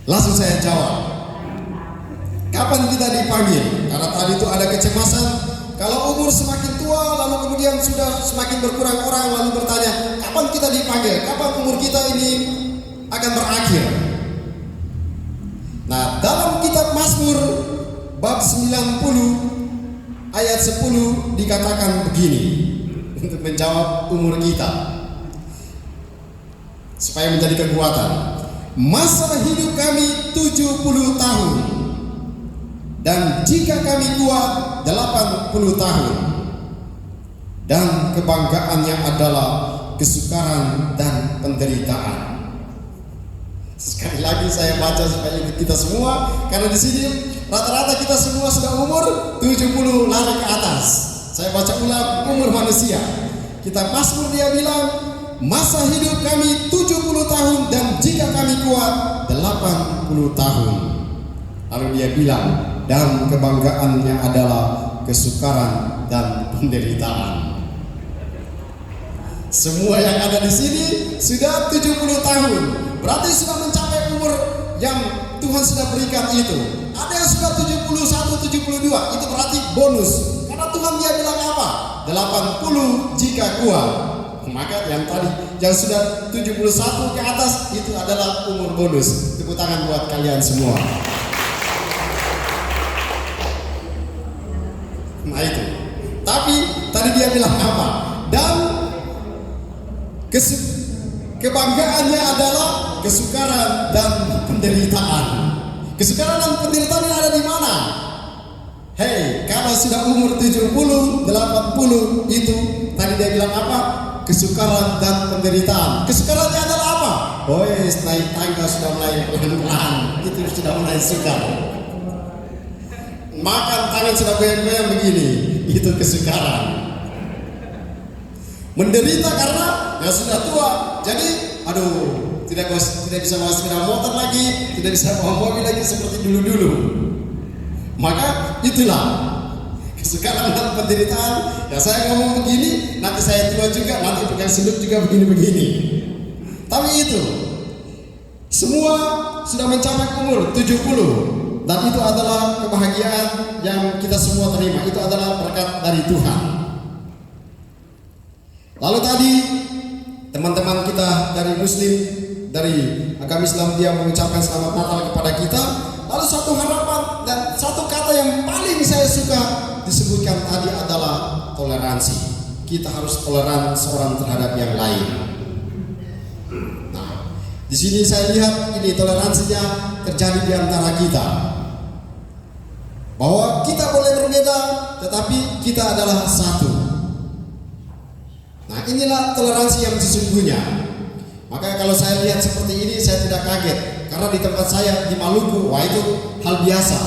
[SPEAKER 7] Langsung saya jawab, kapan kita dipanggil? Karena tadi itu ada kecemasan, kalau umur semakin tua lalu kemudian sudah semakin berkurang orang, lalu bertanya kapan kita dipanggil, kapan umur kita ini akan berakhir. Nah, dalam kitab Mazmur bab 90 ayat 10 dikatakan begini, untuk menjawab umur kita supaya menjadi kekuatan. Masa hidup kami 70 tahun, dan jika kami kuat 80 tahun, dan kebanggaannya adalah kesukaran dan penderitaan. Sekali lagi saya baca supaya kita semua, karena di sini rata-rata kita semua sudah umur 70 lari ke atas. Saya baca ulang umur manusia. Kita Mazmur dia bilang, masa hidup kami 70 tahun dan jika kami kuat 80 tahun. Lalu dia bilang, dan kebanggaannya adalah kesukaran dan penderitaan. Semua yang ada di sini sudah 70 tahun. Berarti sudah mencapai umur yang Tuhan sudah berikan itu. Ada yang sudah 71, 72, itu berarti bonus. Karena Tuhan dia bilang apa? 80 jika kuat. Maka yang tadi yang sudah 71 ke atas itu adalah umur bonus. Tepuk tangan buat kalian semua. Nah itu. Tapi tadi dia bilang apa? Dan kebanggaannya adalah kesukaran dan penderitaan. Kesukaran dan penderitaan ini ada di mana? Hei, kalau sudah umur 70, 80 itu tadi dia bilang apa? Kesukaran dan penderitaan. Kesukarannya adalah apa? Naik tangga sudah mulai pelan-pelan, itu sudah mulai sukar. Makan tangan sudah goyang-goyang begini, itu kesukaran. Menderita karena ya sudah tua, jadi tidak bisa bawa sepeda motor lagi, tidak bisa bawa mobil lagi seperti dulu-dulu. Maka itulah kesukaran dan penderitaan. Ya saya ngomong begini, nanti saya tua juga, nanti pegang sudut juga begini-begini. Tapi itu semua sudah mencapai umur 70 dan itu adalah kebahagiaan yang kita semua terima. Itu adalah berkat dari Tuhan. Lalu tadi teman-teman kita dari Muslim, dari agama Islam dia mengucapkan selamat Natal kepada kita. Lalu satu harapan dan satu kata yang paling saya suka disebutkan tadi adalah toleransi. Kita harus toleran seorang terhadap yang lain. Nah, di sini saya lihat ini toleransinya terjadi di antara kita. Bahwa kita boleh berbeda, tetapi kita adalah satu. Nah, inilah toleransi yang sesungguhnya. Maka kalau saya lihat seperti ini, saya tidak kaget. Karena di tempat saya di Maluku, wah itu hal biasa.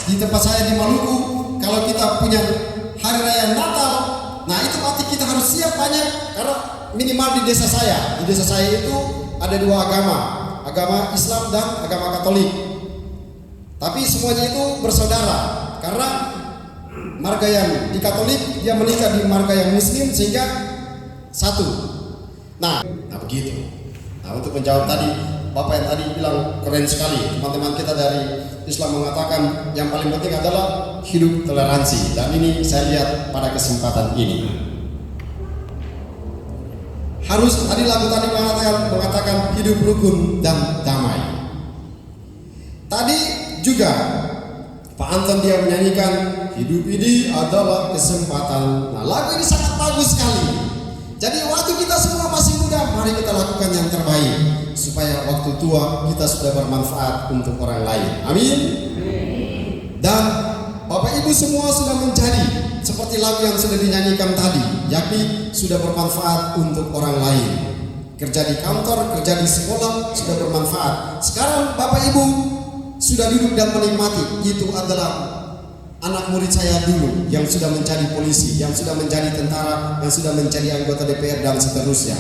[SPEAKER 7] Di tempat saya di Maluku, kalau kita punya hari raya Natal, nah itu berarti kita harus siap banyak. Karena minimal di desa saya itu ada dua agama Islam dan agama Katolik. Tapi semuanya itu bersaudara. Karena marga yang di Katolik dia menikah di marga yang Muslim sehingga satu. Nah begitu. Nah untuk menjawab tadi Bapak yang tadi bilang keren sekali. Teman-teman kita dari Islam mengatakan yang paling penting adalah hidup toleransi. Dan ini saya lihat pada kesempatan ini. Harus tadi lagu tadi mengatakan hidup rukun dan damai. Tadi juga Pak Anton dia menyanyikan hidup ini adalah kesempatan. Nah lagu ini sangat bagus sekali. Jadi waktu kita semua masih muda, mari kita lakukan yang terbaik supaya waktu tua kita sudah bermanfaat untuk orang lain. Amin. Dan Bapak Ibu semua sudah menjadi seperti lagu yang sudah dinyanyikan tadi, yakni sudah bermanfaat untuk orang lain. Kerja di kantor, kerja di sekolah sudah bermanfaat. Sekarang Bapak Ibu sudah duduk dan menikmati. Itu adalah anak murid saya dulu yang sudah menjadi polisi, yang sudah menjadi tentara, yang sudah menjadi anggota DPR dan seterusnya.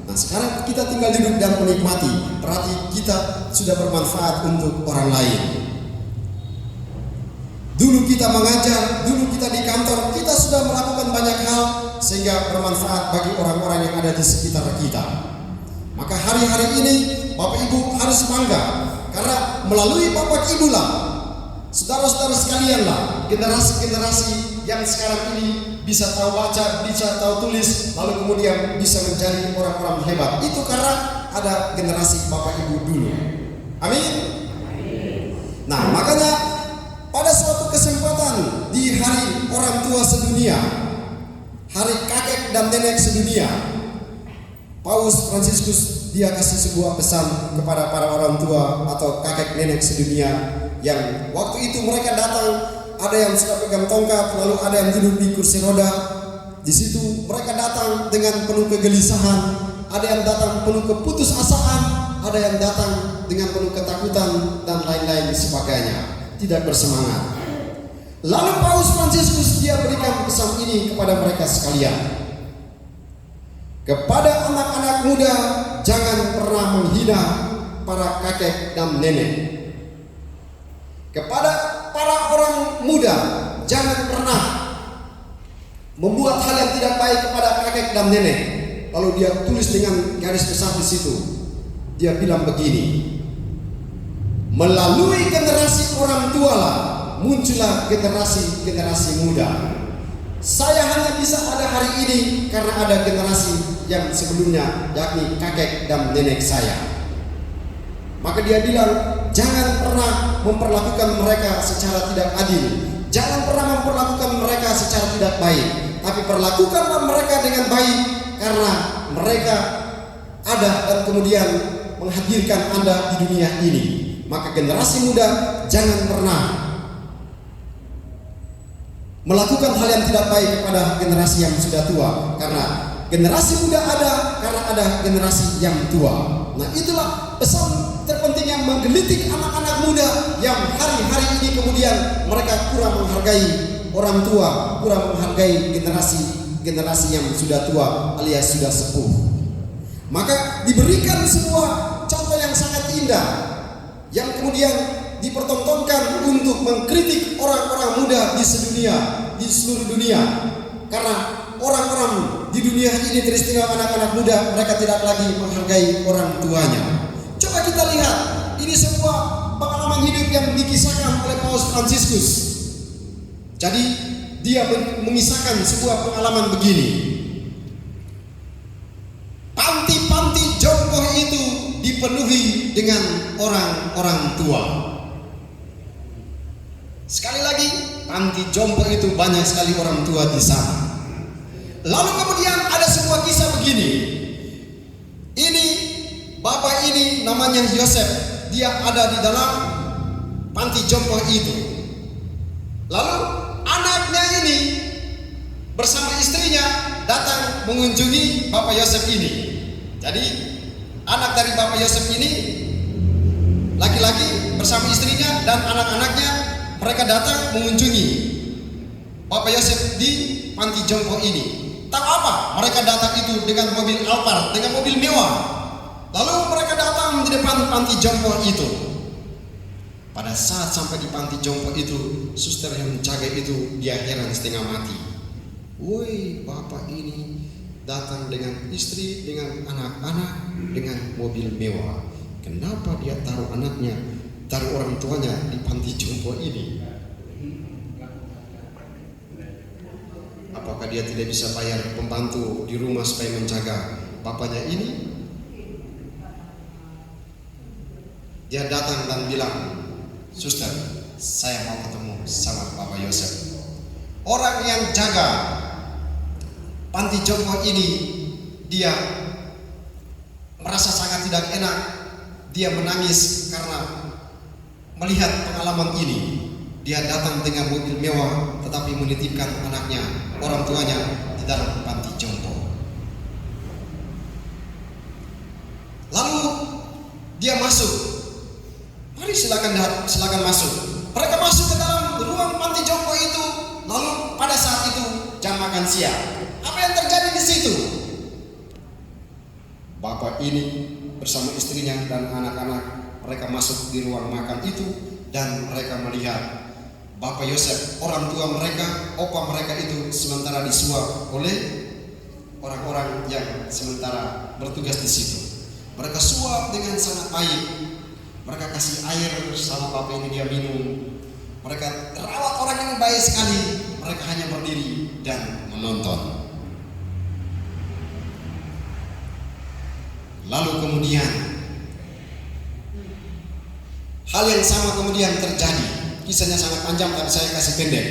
[SPEAKER 7] Nah sekarang kita tinggal duduk dan menikmati. Berarti kita sudah bermanfaat untuk orang lain. Dulu kita mengajar, dulu kita di kantor, kita sudah melakukan banyak hal sehingga bermanfaat bagi orang-orang yang ada di sekitar kita. Maka hari-hari ini Bapak Ibu harus bangga karena melalui Bapak Ibu lah, saudara-saudara sekalian lah, generasi-generasi yang sekarang ini bisa tahu baca, bisa tahu tulis, lalu kemudian bisa menjadi orang-orang hebat. Itu karena ada generasi Bapak Ibu dulu. Amin. Nah makanya pada suatu kesempatan di hari orang tua sedunia, hari kakek dan nenek sedunia, Paus Fransiskus dia kasih sebuah pesan kepada para orang tua atau kakek nenek sedunia yang waktu itu mereka datang, ada yang sudah pegang tongkat, lalu ada yang duduk di kursi roda. Di situ mereka datang dengan penuh kegelisahan, ada yang datang penuh keputusasaan, ada yang datang dengan penuh ketakutan dan lain-lain sebagainya. tidak bersemangat. Lalu Paus Fransiskus dia berikan pesan ini kepada mereka sekalian. Kepada anak-anak muda, jangan pernah menghina para kakek dan nenek. Kepada para orang muda, jangan pernah membuat hal yang tidak baik kepada kakek dan nenek. Lalu dia tulis dengan garis besar di situ. Dia bilang begini: melalui generasi orang tua lah muncullah generasi muda. Saya hanya bisa ada hari ini karena ada generasi yang sebelumnya, yakni kakek dan nenek saya. Maka dia bilang, jangan pernah memperlakukan mereka secara tidak adil, jangan pernah memperlakukan mereka secara tidak baik, tapi perlakukanlah mereka dengan baik karena mereka ada dan kemudian menghadirkan Anda di dunia ini. Maka generasi muda jangan pernah melakukan hal yang tidak baik kepada generasi yang sudah tua, karena generasi muda ada karena ada generasi yang tua. Nah, itulah pesan terpenting yang menggelitik anak-anak muda yang hari-hari ini kemudian mereka kurang menghargai orang tua, kurang menghargai generasi yang sudah tua alias sudah sepuh. Maka diberikan sebuah contoh yang sangat indah yang kemudian dipertontonkan untuk mengkritik orang-orang muda di seluruh dunia. Karena orang-orang di dunia ini, teristimewa anak-anak muda, mereka tidak lagi menghargai orang tuanya. Coba kita lihat, ini sebuah pengalaman hidup yang dikisahkan oleh Paus Fransiskus. Jadi dia mengisahkan sebuah pengalaman begini. Panti-panti jompo itu dipenuhi dengan orang-orang tua. Sekali lagi, panti jompo itu banyak sekali orang tua di sana. Lalu kemudian ada sebuah kisah begini. Ini bapak ini namanya Yosef, dia ada di dalam panti jompo itu. Lalu anaknya ini bersama istrinya datang mengunjungi bapak Yosef ini. Jadi anak dari bapak Yosef ini, laki-laki bersama istrinya dan anak-anaknya, mereka datang mengunjungi bapak Yosef di panti jompo ini. Tahu apa? Mereka datang itu dengan mobil Alphard, dengan mobil mewah. Lalu mereka datang di depan panti jompo itu. Pada saat sampai di panti jompo itu, suster yang menjaga itu dia heran setengah mati. Woi, bapak ini datang dengan istri, dengan anak-anak, dengan mobil mewah. Kenapa dia taruh anaknya, taruh orang tuanya di panti jompo ini? Apakah dia tidak bisa bayar pembantu di rumah supaya menjaga bapaknya ini? Dia datang dan bilang, suster, saya mau ketemu sama Bapak Yosef. Orang yang jaga panti jompo ini, dia merasa sangat tidak enak. Dia menangis karena melihat pengalaman ini. Dia datang dengan mobil mewah tetapi menitipkan anaknya, orang tuanya di dalam panti jompo. Lalu dia masuk. Mari silakan masuk. Mereka masuk ke dalam ruang panti jompo itu. Lalu pada saat itu jam makan siang. Apa yang terjadi di situ? Bapak ini bersama istrinya dan anak-anak, mereka masuk di ruang makan itu dan mereka melihat Bapak Yosef, orang tua mereka, opa mereka itu sementara disuap oleh orang-orang yang sementara bertugas di situ. Mereka suap dengan sangat baik. Mereka kasih air sama bapak ini dia minum. Mereka rawat orang ini baik sekali. Mereka hanya berdiri dan menonton. Lalu kemudian hal yang sama kemudian terjadi. Kisahnya sangat panjang tapi saya kasih pendek.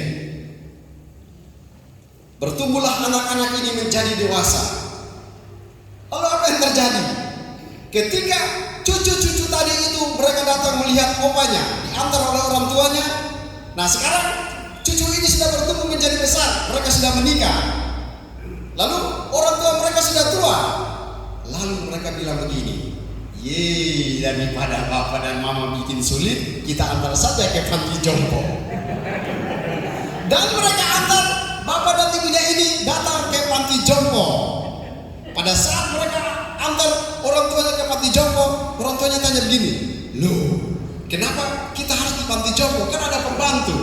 [SPEAKER 7] Bertumbuhlah anak-anak ini menjadi dewasa. Lalu apa yang terjadi? Ketika cucu-cucu tadi itu mereka datang melihat opanya diantar oleh orang tuanya. Nah sekarang cucu ini sudah bertumbuh menjadi besar. Mereka sudah menikah. Lalu orang tua mereka sudah tua. Lalu mereka bilang begini, Daripada Bapak dan Mama bikin sulit, kita antar saja ke panti jompo. Dan mereka antar Bapak dan Ibunya ini datang ke panti jompo. Pada saat mereka antar orang tuanya ke panti jompo, orang tuanya tanya begini, loh, kenapa kita harus di panti jompo? Kan ada pembantu.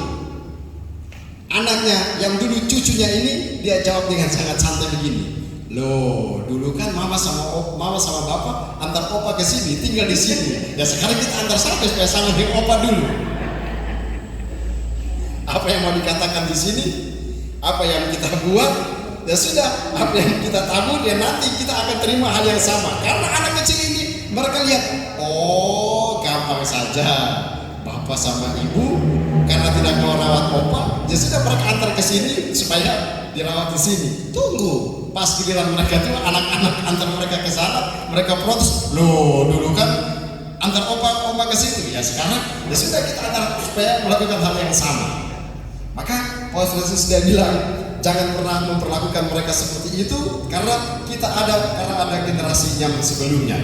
[SPEAKER 7] Anaknya yang dulu cucunya ini, dia jawab dengan sangat santai begini, loh, dulu kan mama sama bapak antar opa ke sini, tinggal di sini. Dan sekarang kita antar sampai supaya sama dengan opa dulu. Apa yang mau dikatakan di sini? Apa yang kita buat? Ya sudah, apa yang kita tabur ya nanti kita akan terima hal yang sama. Karena anak kecil ini mereka lihat, oh gampang saja. Bapak sama ibu karena tidak mau rawat opa, ya sudah mereka antar ke sini supaya dirawat di sini. Tunggu, pas giliran mereka tuh anak-anak antar mereka ke sana, mereka protes, loh dulu kan antar opa ke situ, ya sekarang ya sudah kita antar supaya melakukan hal yang sama. Maka Paulus sudah bilang jangan pernah memperlakukan mereka seperti itu karena ada generasi yang sebelumnya.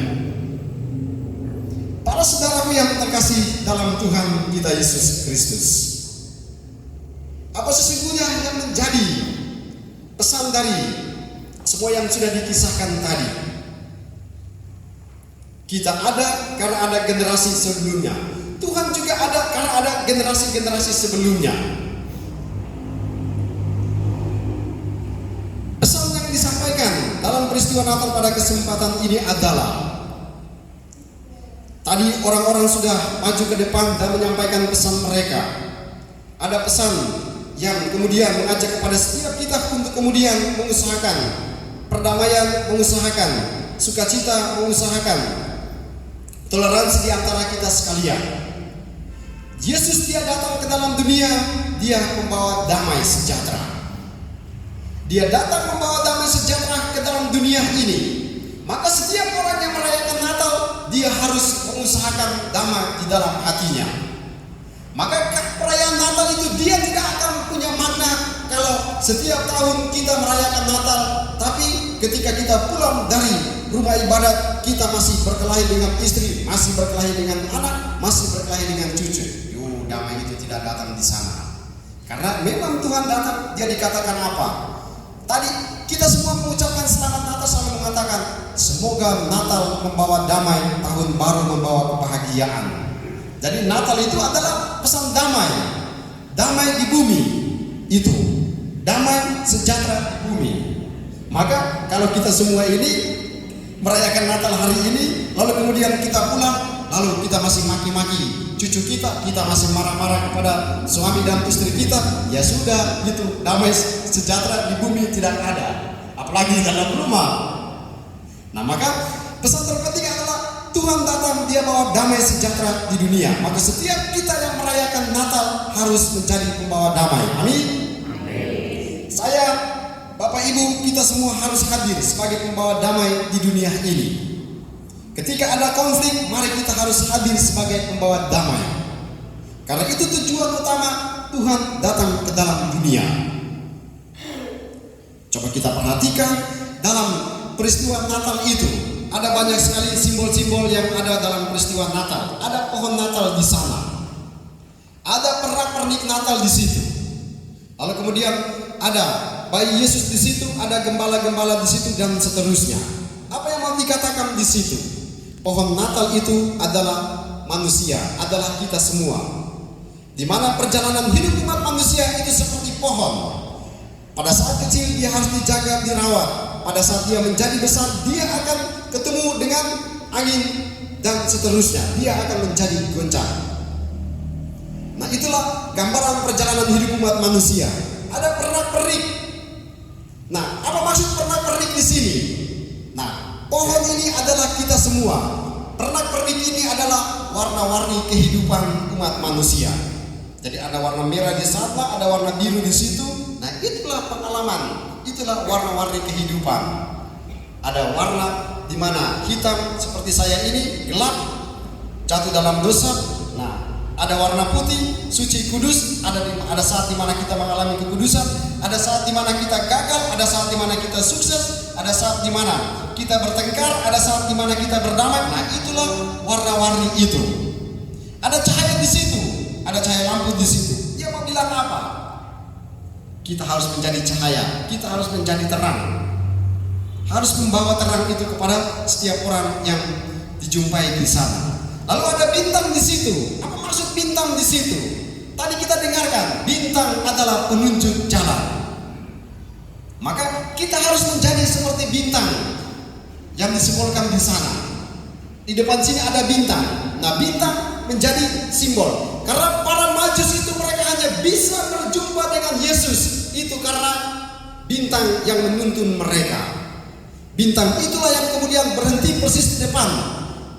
[SPEAKER 7] Para saudaraku yang terkasih dalam Tuhan kita Yesus Kristus, apa sesungguhnya yang menjadi pesan dari semua yang sudah dikisahkan tadi? Kita ada karena ada generasi sebelumnya. Tuhan juga ada karena ada generasi-generasi sebelumnya. Pesan yang disampaikan dalam peristiwa Natal pada kesempatan ini adalah tadi orang-orang sudah maju ke depan dan menyampaikan pesan mereka. Ada pesan yang kemudian mengajak kepada setiap kita untuk kemudian mengusahakan perdamaian, mengusahakan sukacita, mengusahakan toleransi di antara kita sekalian. Yesus dia datang ke dalam dunia, dia membawa damai sejahtera. Dia datang membawa damai sejahtera ke dalam dunia ini. Maka setiap orang yang merayakan Natal, dia harus mengusahakan damai di dalam hatinya. Maka perayaan Natal itu dia tidak akan punya makna kalau setiap tahun kita merayakan Natal, tapi ketika kita pulang dari rumah ibadat, kita masih berkelahi dengan istri, masih berkelahi dengan anak, masih berkelahi dengan cucu. Damai itu tidak datang di sana. Karena memang Tuhan datang, dia dikatakan apa? Tadi kita semua mengucapkan selamat Natal sambil mengatakan semoga Natal membawa damai, tahun baru membawa kebahagiaan. Jadi Natal itu adalah pesan damai. Damai di bumi itu. Damai sejahtera di bumi. Maka kalau kita semua ini merayakan Natal hari ini, lalu kemudian kita pulang, lalu kita masih maki-maki cucu kita masih marah-marah kepada suami dan istri kita, ya sudah gitu, damai sejahtera di bumi tidak ada, apalagi di dalam rumah. Nah maka pesan terpenting adalah Tuhan datang, dia bawa damai sejahtera di dunia. Maka setiap kita yang merayakan Natal harus menjadi pembawa damai. Amin. Saya, Bapak Ibu, kita semua harus hadir sebagai pembawa damai di dunia ini. Ketika ada konflik, mari kita harus hadir sebagai pembawa damai. Karena itu tujuan utama Tuhan datang ke dalam dunia. Coba kita perhatikan dalam peristiwa Natal itu, ada banyak sekali simbol-simbol yang ada dalam peristiwa Natal. Ada pohon Natal di sana, ada pernak-pernik Natal di situ. Lalu kemudian ada bayi Yesus di situ, ada gembala-gembala di situ dan seterusnya. Apa yang mau dikatakan di situ? Pohon Natal itu adalah manusia, adalah kita semua. Di mana perjalanan hidup umat manusia itu seperti pohon. Pada saat kecil dia harus dijaga, dirawat. Pada saat dia menjadi besar, dia akan ketemu dengan angin dan seterusnya. Dia akan menjadi goncang. Nah itulah gambaran perjalanan hidup umat manusia. Ada pernak-pernik. Nah apa maksud pernak-pernik di sini? Nah pohon ini adalah kita semua. Pernak-pernik ini adalah warna-warni kehidupan umat manusia. Jadi ada warna merah di sana, ada warna biru di situ. Nah itulah pengalaman, itulah warna-warni kehidupan. Ada warna di mana hitam seperti saya ini gelap, jatuh dalam dosa. Nah ada warna putih, suci, kudus. Ada saat di mana kita mengalami kekudusan, ada saat di mana kita gagal, ada saat di mana kita sukses, ada saat di mana kita bertengkar, ada saat di mana kita berdamai. Nah, itulah warna-warni itu. Ada cahaya di situ, ada cahaya lampu di situ. Dia mau bilang apa? Kita harus menjadi cahaya, kita harus menjadi terang. Harus membawa terang itu kepada setiap orang yang dijumpai di sana. Lalu ada bintang di situ. Apa maksud bintang di situ? Tadi kita dengarkan, bintang adalah penunjuk jalan. Maka kita harus menjadi seperti bintang yang disimbolkan di sana. Di depan sini ada bintang. Nah, bintang menjadi simbol. Karena para majus itu mereka hanya bisa berjumpa dengan Yesus. Itu karena bintang yang menuntun mereka. Bintang itulah yang kemudian berhenti persis di depan,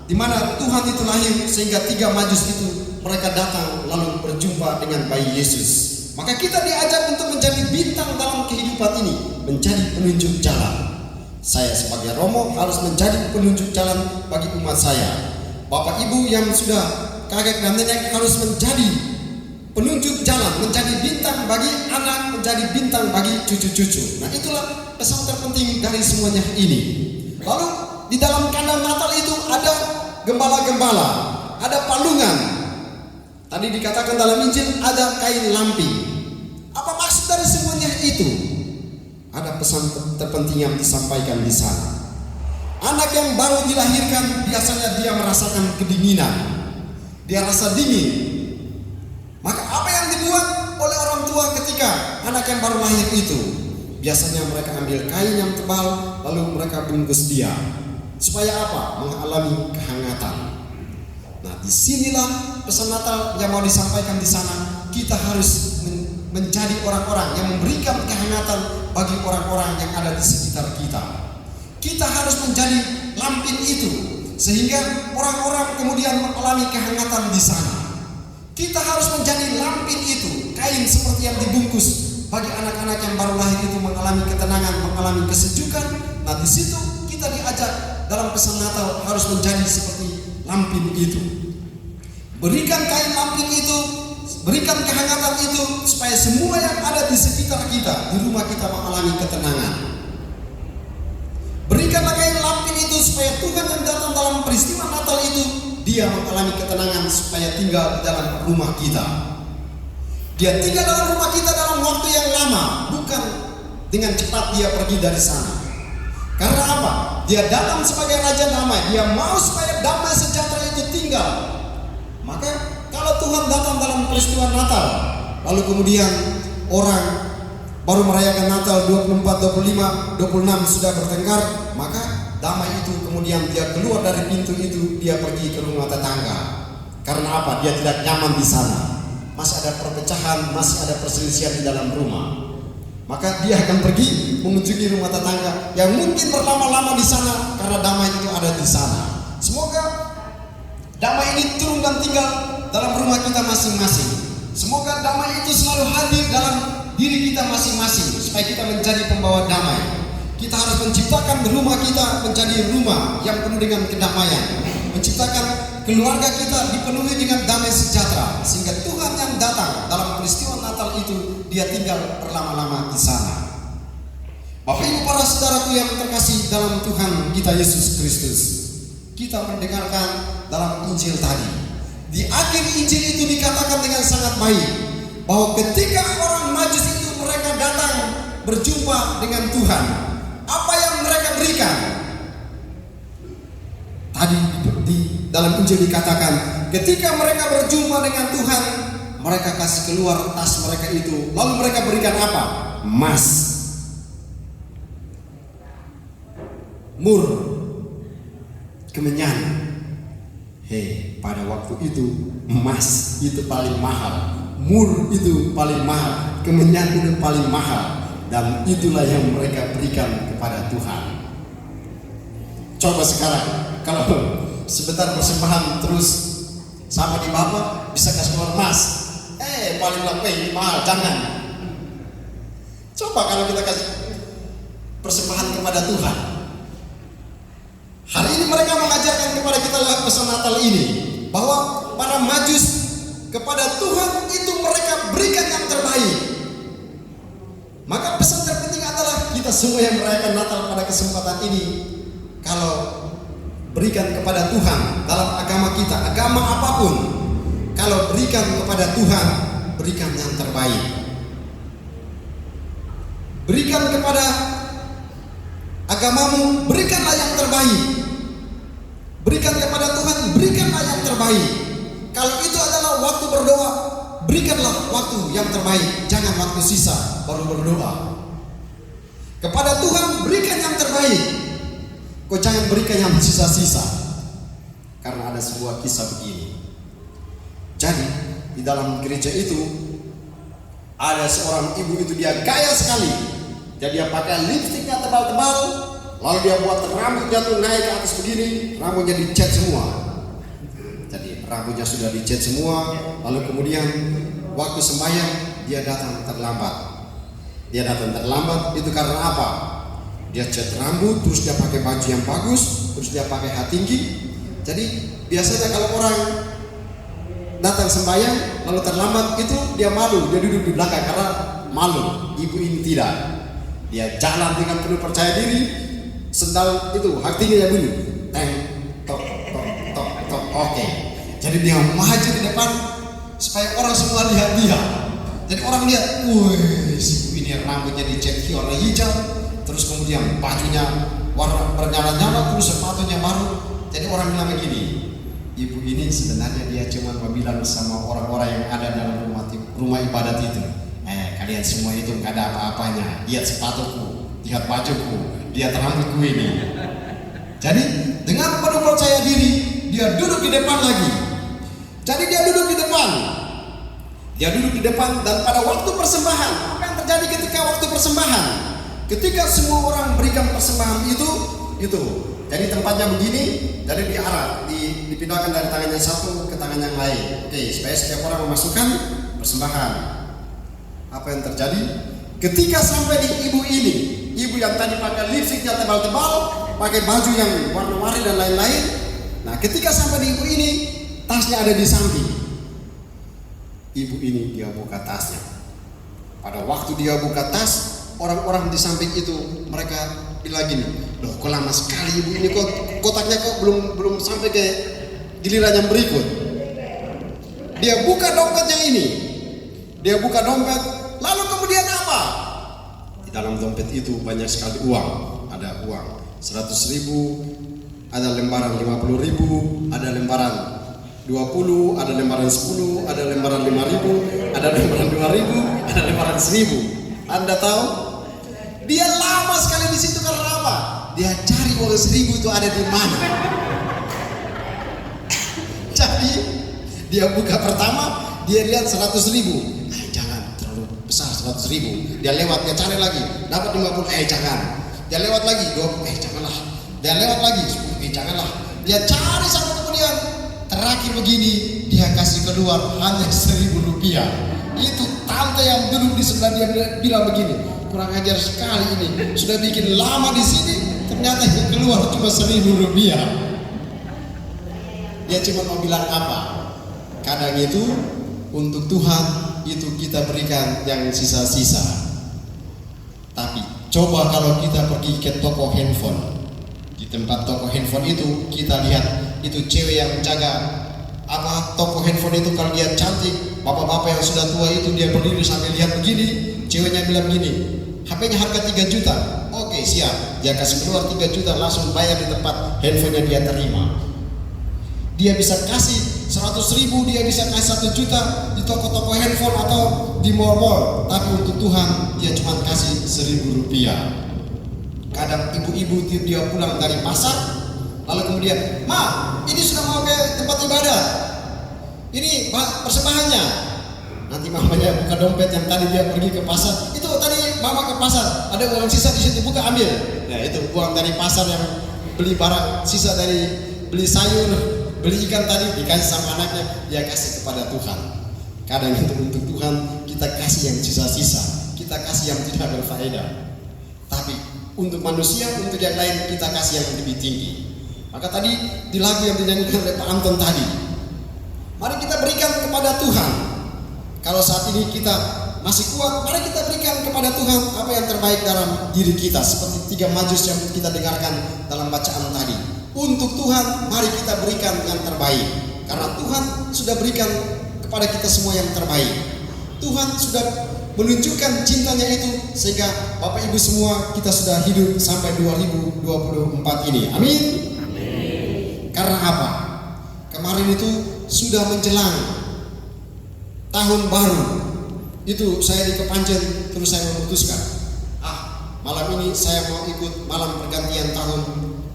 [SPEAKER 7] di mana Tuhan itu lahir, sehingga 3 majus itu mereka datang lalu berjumpa dengan bayi Yesus. Maka kita diajak untuk menjadi bintang dalam kehidupan ini, menjadi penunjuk jalan. Saya sebagai Romo harus menjadi penunjuk jalan bagi umat saya. Bapak Ibu yang sudah kakek dan nenek harus menjadi penunjuk jalan, menjadi bintang bagi anak, menjadi bintang bagi cucu-cucu. Nah, itulah pesan terpenting dari semuanya ini. Lalu di dalam kandang Natal itu ada gembala-gembala, ada palungan. Tadi dikatakan dalam Injil ada kain lampin. Apa maksud dari semuanya itu? Ada pesan terpenting yang disampaikan di sana. Anak yang baru dilahirkan biasanya dia merasakan kedinginan. Dia rasa dingin. Maka apa yang dibuat oleh orang tua ketika anak yang baru lahir itu? Biasanya mereka ambil kain yang tebal lalu mereka bungkus dia. Supaya apa? Mengalami kehangatan. Nah, disinilah pesan Natal yang mau disampaikan di sana. Kita harus menjadi orang-orang yang memberikan kehangatan bagi orang-orang yang ada di sekitar kita. Kita harus menjadi lampin itu sehingga orang-orang kemudian mengalami kehangatan di sana. Kita harus menjadi lampin itu, kain seperti yang dibungkus bagi anak-anak yang baru lahir itu mengalami ketenangan, mengalami kesejukan. Nah, di situ kita diajak dalam pesan Natal harus menjadi seperti lampin itu. Berikan kain lampin itu, berikan kehangatan itu supaya semua yang ada di sekitar kita, di rumah kita mengalami ketenangan. Berikanlah kain lampin itu supaya Tuhan yang datang dalam peristiwa Natal itu, dia mengalami ketenangan supaya tinggal di dalam rumah kita. Dia tinggal dalam rumah kita dalam waktu yang lama, bukan dengan cepat dia pergi dari sana. Karena apa? Dia datang sebagai Raja Damai. Dia mau supaya damai sejahtera itu tinggal. Maka kalau Tuhan datang dalam peristiwa Natal, lalu kemudian orang baru merayakan Natal 24, 25, 26 sudah bertengkar, maka damai itu kemudian dia keluar dari pintu itu, dia pergi ke rumah tetangga. Karena apa? Dia tidak nyaman di sana. Masih ada perpecahan, masih ada perselisihan di dalam rumah. Maka dia akan pergi mengunjungi rumah tetangga yang mungkin berlama-lama di sana karena damai itu ada di sana. Semoga damai ini turun dan tinggal dalam rumah kita masing-masing. Semoga damai itu selalu hadir dalam diri kita masing-masing supaya kita menjadi pembawa damai. Kita harus menciptakan rumah kita menjadi rumah yang penuh dengan kedamaian. Menciptakan keluarga kita dipenuhi dengan damai sejahtera sehingga Tuhan yang datang dalam peristiwa Natal itu dia tinggal berlama-lama di sana. Bapak Ibu para saudaraku yang terkasih dalam Tuhan kita Yesus Kristus, kita mendengarkan dalam Injil tadi. Di akhir Injil itu dikatakan dengan sangat baik bahwa ketika orang Majus itu mereka datang berjumpa dengan Tuhan, apa yang mereka berikan? Tadi di dalam Injil dikatakan ketika mereka berjumpa dengan Tuhan, mereka kasih keluar tas mereka itu, lalu mereka berikan apa? Emas, mur, kemenyan. Pada waktu itu emas itu paling mahal, mur itu paling mahal, kemenyan itu paling mahal, dan itulah yang mereka berikan kepada Tuhan. Coba sekarang kalau sebentar persembahan terus sama di Bapak bisa kasih keluar emas, paling lebih mahal, jangan. Coba kalau kita kasih persembahan kepada Tuhan. Hari ini mereka mengajarkan kepada kita lewat pesan Natal ini bahwa para Majus kepada Tuhan itu mereka berikan yang terbaik. Maka pesan terpenting adalah kita semua yang merayakan Natal pada kesempatan ini, kalau berikan kepada Tuhan dalam agama kita, agama apapun, kalau berikan kepada Tuhan, berikan yang terbaik. Berikan kepada agamamu, berikanlah yang terbaik. Berikan kepada Tuhan, berikanlah yang terbaik. Kalau itu adalah waktu berdoa, berikanlah waktu yang terbaik. Jangan waktu sisa baru berdoa. Kepada Tuhan berikan yang terbaik. Kau jangan berikan yang sisa-sisa. Karena ada sebuah kisah begini. Jadi di dalam gereja itu ada seorang ibu itu, dia gaya sekali. Jadi dia pakai lipstiknya tebal-tebal, lalu dia buat rambutnya tuh naik ke atas begini, rambutnya dicat semua. Jadi rambutnya sudah dicat semua, lalu kemudian waktu sembahyang dia datang terlambat. Dia datang terlambat itu karena apa? Dia cat rambut, terus dia pakai baju yang bagus, terus dia pakai hat tinggi. Jadi biasanya kalau orang datang sembahyang lalu terlambat itu dia malu, dia duduk di belakang karena malu. Ibu ini tidak, dia jalan dengan penuh percaya diri, sendal itu hak tingginya bunyi, teng, tok, tok, tok, tok, oke. Jadi dia maju di depan supaya orang semua lihat dia. Jadi orang lihat, wih, si ibu ini rambutnya dicat warna hijau, terus kemudian bajunya warna bernyala-nyala, terus sepatunya baru. Jadi orang bilang begini, ibu ini sebenarnya dia cuma bilang sama orang-orang yang ada dalam rumah ibadat itu, kalian semua itu nggak ada apa-apanya. Lihat sepatuku, lihat bajuku, lihat rambutku ini. Jadi dengan penuh percaya diri dia duduk di depan lagi. Jadi dia duduk di depan. Dia duduk di depan dan pada waktu persembahan, apa yang terjadi ketika waktu persembahan? Ketika semua orang berikan persembahan itu. Jadi tempatnya begini, jadi diarah, dipindahkan dari tangannya satu ke tangan yang lain. Oke, supaya setiap orang memasukkan persembahan. Apa yang terjadi? Ketika sampai di ibu ini, ibu yang tadi pakai lipstiknya tebal-tebal, pakai baju yang warna-warni dan lain-lain. Nah, ketika sampai di ibu ini, tasnya ada di samping. Ibu ini dia buka tasnya. Pada waktu dia buka tas, orang-orang di samping itu mereka bilang gini, loh kok lama sekali ibu ini, kok kotaknya kok belum sampai ke giliran yang berikut. Dia buka dompet yang ini, dia buka dompet, lalu kemudian apa? Di dalam dompet itu banyak sekali uang. Ada uang 100.000, ada lembaran 50.000, ada lembaran 20, ada lembaran 10, ada lembaran 5.000, ada lembaran 2.000, ada lembaran 1.000. Anda tahu? Dia lama sekali di situ karena apa? Dia cari uang 1.000 itu ada di mana. Jadi dia buka pertama, dia lihat 100.000. Jangan terlalu besar 100.000. Dia lewat, dia cari lagi, dapat 50. Jangan. Dia lewat lagi, 20. Janganlah. Dia lewat lagi, 10. Janganlah. Dia cari sampai kemudian terakhir begini, dia kasih keluar hanya 1.000 rupiah. Itu tante yang duduk di sebelah dia bilang begini, kurang ajar sekali ini, sudah bikin lama di sini, ternyata yang keluar cuma 1.000 rupiah. Dia cuma mau bilang apa? Kadang itu untuk Tuhan itu kita berikan yang sisa-sisa. Tapi coba kalau kita pergi ke toko handphone, di tempat toko handphone itu kita lihat itu cewek yang menjaga toko handphone itu, kalau dia cantik, bapak-bapak yang sudah tua itu dia berdiri sampai lihat begini, ceweknya bilang begini, HP-nya harga 3 juta. Oke, siap. Dia kasih keluar 3 juta, langsung bayar di tempat handphonenya dia terima. Dia bisa kasih 100.000, dia bisa kasih 1 juta di toko-toko handphone atau di mall-mall. Tapi untuk Tuhan dia cuma kasih 1.000 rupiah. Kadang ibu-ibu dia pulang dari pasar, lalu kemudian, Ma, ini sudah mau ke tempat ibadah, ini persembahannya. Nanti mamanya buka dompet yang tadi dia pergi ke pasar. Itu tadi mama ke pasar, ada uang sisa di situ, buka ambil. Nah itu uang dari pasar yang beli barang sisa, dari beli sayur, beli ikan tadi, dikasih sama anaknya, dia kasih kepada Tuhan. Kadang itu untuk Tuhan kita kasih yang sisa-sisa, kita kasih yang tidak berfaedah. Tapi untuk manusia, untuk yang lain kita kasih yang lebih tinggi. Maka tadi di lagu yang dinyanyikan oleh Pak Anton tadi, mari kita berikan kepada Tuhan. Kalau saat ini kita masih kuat, mari kita berikan kepada Tuhan apa yang terbaik dalam diri kita. Seperti 3 majus yang kita dengarkan dalam bacaan tadi. Untuk Tuhan, mari kita berikan yang terbaik. Karena Tuhan sudah berikan kepada kita semua yang terbaik. Tuhan sudah menunjukkan cintanya itu sehingga Bapak Ibu semua kita sudah hidup sampai 2024 ini. Amin. Karena apa? Kemarin itu sudah menjelang tahun baru. Itu saya di Kepanjen, terus saya memutuskan, malam ini saya mau ikut malam pergantian tahun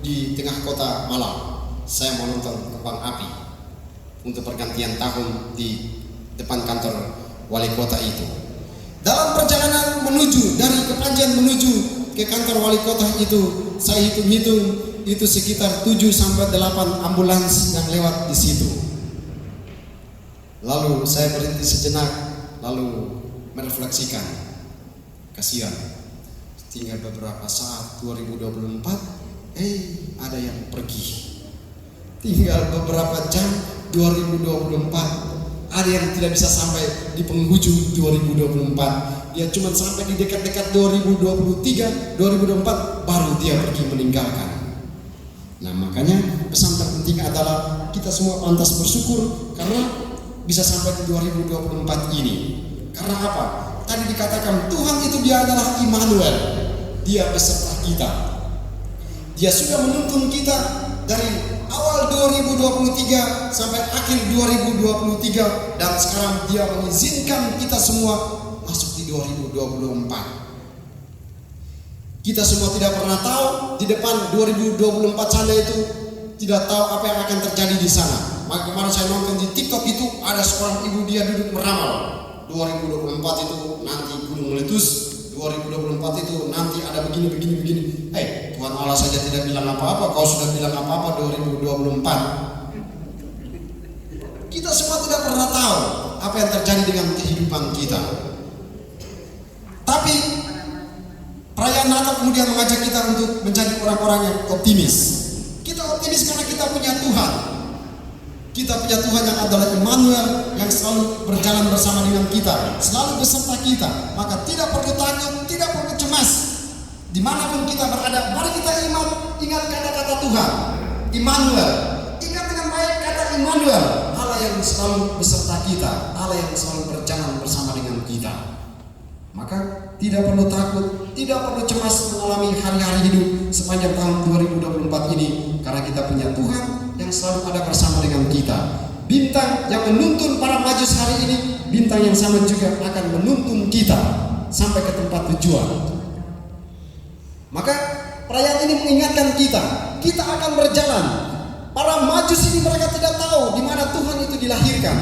[SPEAKER 7] di tengah kota Malang. Saya mau nonton kembang api untuk pergantian tahun di depan kantor wali kota itu. Dalam perjalanan menuju dari Kepanjen menuju ke kantor wali kota itu, saya hitung-hitung itu sekitar 7-8 ambulans yang lewat di situ. Lalu saya berhenti sejenak, lalu merefleksikan, kasihan, tinggal beberapa saat 2024, ada yang pergi. Tinggal beberapa jam 2024, ada yang tidak bisa sampai di penghujung 2024. Dia cuma sampai di dekat-dekat 2023, 2024 baru dia pergi meninggalkan. Nah, makanya pesan terpenting adalah kita semua pantas bersyukur karena bisa sampai di 2024 ini. Karena apa? Tadi dikatakan Tuhan itu dia adalah Immanuel. Dia beserta kita. Dia sudah menuntun kita dari awal 2023 sampai akhir 2023 dan sekarang dia mengizinkan kita semua masuk di 2024. Kita semua tidak pernah tahu di depan 2024 sana itu tidak tahu apa yang akan terjadi di sana. Maka kemarin saya nonton di TikTok itu ada seorang ibu dia duduk meramal 2024 itu nanti gunung meletus, 2024 itu nanti ada begini. Tuhan Allah saja tidak bilang apa-apa, kau sudah bilang apa-apa 2024. Kita semua tidak pernah tahu apa yang terjadi dengan kehidupan kita. Tapi perayaan Natal kemudian mengajak kita untuk menjadi orang-orang yang optimis. Kita optimis karena kita punya Tuhan. Kita punya Tuhan yang adalah Immanuel, yang selalu berjalan bersama dengan kita, selalu beserta kita. Maka tidak perlu takut, tidak perlu cemas. Dimanapun kita berada, mari kita ingat kata-kata Tuhan, Immanuel. Ingat dengan baik kata Immanuel, Allah yang selalu beserta kita, Allah yang selalu berjalan bersama dengan kita. Maka tidak perlu takut, tidak perlu cemas mengalami hari-hari hidup sepanjang tahun 2024 ini, karena kita punya Tuhan yang selalu ada bersama dengan kita. Bintang yang menuntun para majus hari ini, bintang yang sama juga akan menuntun kita sampai ke tempat tujuan. Maka perayaan ini mengingatkan kita akan berjalan. Para majus ini mereka tidak tahu di mana Tuhan itu dilahirkan,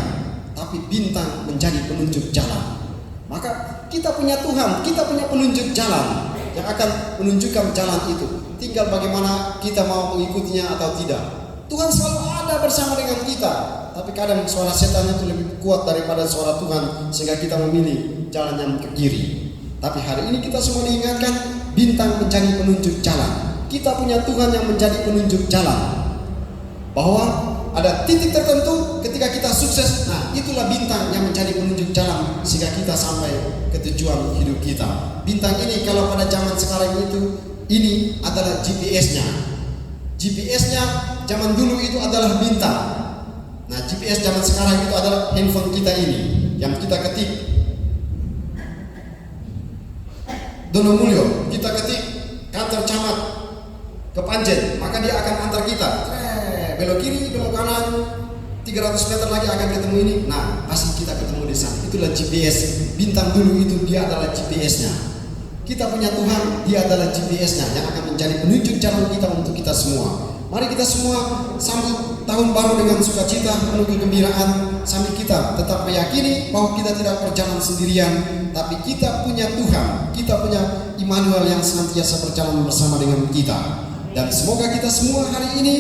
[SPEAKER 7] tapi bintang menjadi penunjuk jalan. Maka kita punya Tuhan, kita punya penunjuk jalan yang akan menunjukkan jalan itu. Tinggal bagaimana kita mau mengikutinya atau tidak. Tuhan selalu ada bersama dengan kita, tapi kadang suara setan itu lebih kuat daripada suara Tuhan sehingga kita memilih jalan yang ke kiri. Tapi hari ini kita semua diingatkan bintang menjadi penunjuk jalan. Kita punya Tuhan yang menjadi penunjuk jalan. Bahwa ada titik tertentu ketika kita sukses, nah itulah bintang yang menjadi penunjuk jalan sehingga kita sampai ke tujuan hidup kita. Bintang ini kalau pada zaman sekarang itu, ini adalah GPS-nya. GPS-nya zaman dulu itu adalah bintang. Nah GPS zaman sekarang itu adalah handphone kita ini yang kita ketik Dono Mulyo, kita ketik kantor camat Kepanjen, maka dia akan antar kita. Belok kiri, belok kanan, 300 meter lagi akan ketemu ini. Nah, pasti kita ketemu di sana. Itulah GPS. Bintang dulu itu dia adalah GPS-nya. Kita punya Tuhan, dia adalah GPS-nya yang akan menjadi penunjuk jalan kita untuk kita semua. Mari kita semua sambut tahun baru dengan sukacita, penuh kegembiraan, sambil kita tetap meyakini bahwa kita tidak berjalan sendirian, tapi kita punya Tuhan, kita punya Immanuel yang senantiasa berjalan bersama dengan kita. Dan semoga kita semua hari ini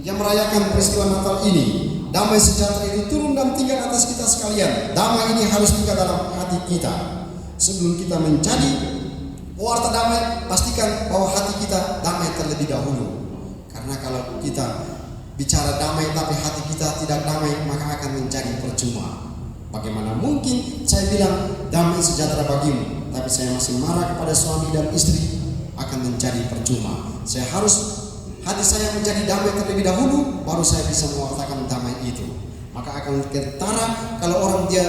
[SPEAKER 7] yang merayakan peristiwa Natal ini, damai sejahtera itu turun dan tinggal atas kita sekalian. Damai ini harus juga dalam hati kita. Sebelum kita menjadi pewarta damai, pastikan bahwa hati kita damai terlebih dahulu. Karena kalau kita bicara damai tapi hati kita tidak damai, maka akan menjadi percuma. Bagaimana mungkin saya bilang damai sejahtera bagimu, tapi saya masih marah kepada suami dan istri, akan menjadi percuma. Hati saya menjadi damai terlebih dahulu, baru saya bisa mewartakan damai itu. Maka akan ketara kalau orang dia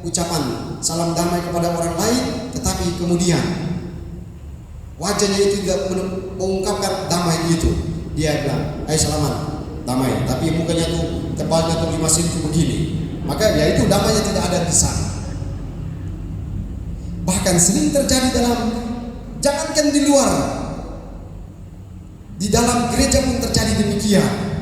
[SPEAKER 7] ucapan salam damai kepada orang lain, tetapi kemudian wajahnya itu tidak mengungkapkan damai itu. Dia bilang, salaman, damai, tapi mukanya tuh tebalnya tuh 5 cm begini. Maka ya itu damainya tidak ada di sana. Bahkan sering terjadi jangankan di luar, di dalam gereja pun terjadi demikian.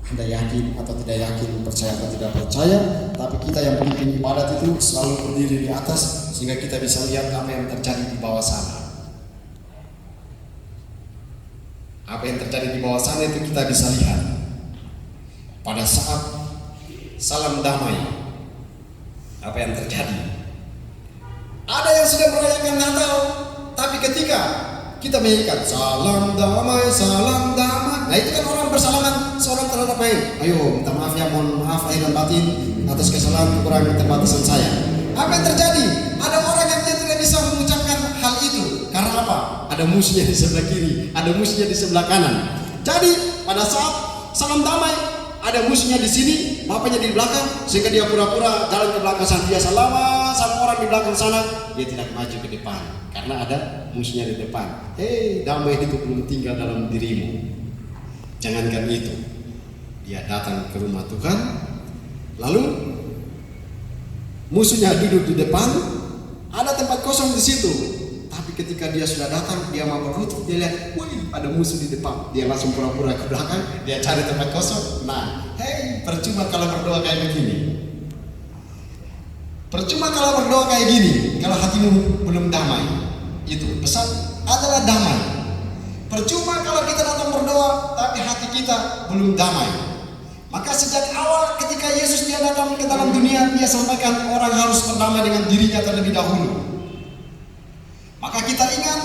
[SPEAKER 7] Anda yakin atau tidak yakin, percaya atau tidak percaya, tapi kita yang memimpin ibadat itu selalu berdiri di atas sehingga kita bisa lihat apa yang terjadi di bawah sana. Apa yang terjadi di bawah sana itu kita bisa lihat. Pada saat salam damai, apa yang terjadi? Ada yang sudah merayakan Natal, tapi ketika kita menyanyikan salam damai, nah itu kan orang bersalaman seorang terhadap lain. Ayo minta maaf ya, mohon maaf lahir dan batin atas kesalahan kekurangan keterbatasan saya. Apa yang terjadi? Ada orang yang tidak bisa mengucapkan hal itu. Karena apa? Ada musuhnya di sebelah kiri, ada musuhnya di sebelah kanan. Jadi pada saat salam damai, ada musuhnya di sini, bapaknya di belakang, sehingga dia pura-pura jalan ke belakang sana. Dia sama orang di belakang sana, dia tidak maju ke depan karena ada musuhnya di depan. Damai itu belum tinggal dalam dirimu. Jangankan itu, dia datang ke rumah Tuhan, lalu musuhnya duduk di depan, ada tempat kosong di situ. Tapi ketika dia sudah datang, dia mau berlutut, dia lihat, wih, ada musuh di depan. Dia langsung pura-pura ke belakang, dia cari tempat kosong. Nah, percuma kalau berdoa kayak begini. Percuma kalau berdoa kayak gini, kalau hatimu belum damai. Itu pesan adalah damai. Percuma kalau kita datang berdoa, tapi hati kita belum damai. Maka sejak awal ketika Yesus dia datang ke dalam dunia, dia sampaikan orang harus berdamai dengan dirinya terlebih dahulu. Maka kita ingat,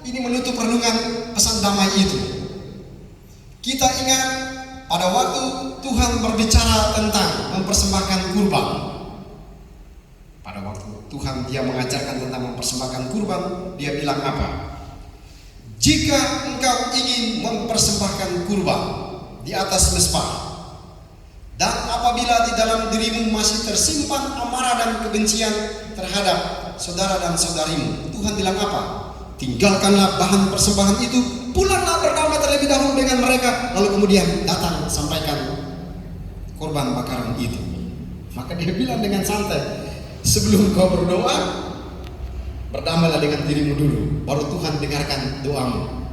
[SPEAKER 7] ini menutup renungan pesan damai itu. Kita ingat pada waktu Tuhan berbicara tentang mempersembahkan kurban. Pada waktu Tuhan dia mengajarkan tentang mempersembahkan kurban, dia bilang apa? Jika engkau ingin mempersembahkan kurban di atas mezbah, dan apabila di dalam dirimu masih tersimpan amarah dan kebencian terhadap saudara dan saudarimu, Tuhan bilang apa? Tinggalkanlah bahan persembahan itu, pulanglah berdamai terlebih dahulu dengan mereka, lalu kemudian datang sampaikan korban bakaran itu. Maka dia bilang dengan santai, sebelum kau berdoa, berdamailah dengan dirimu dulu, baru Tuhan dengarkan doamu.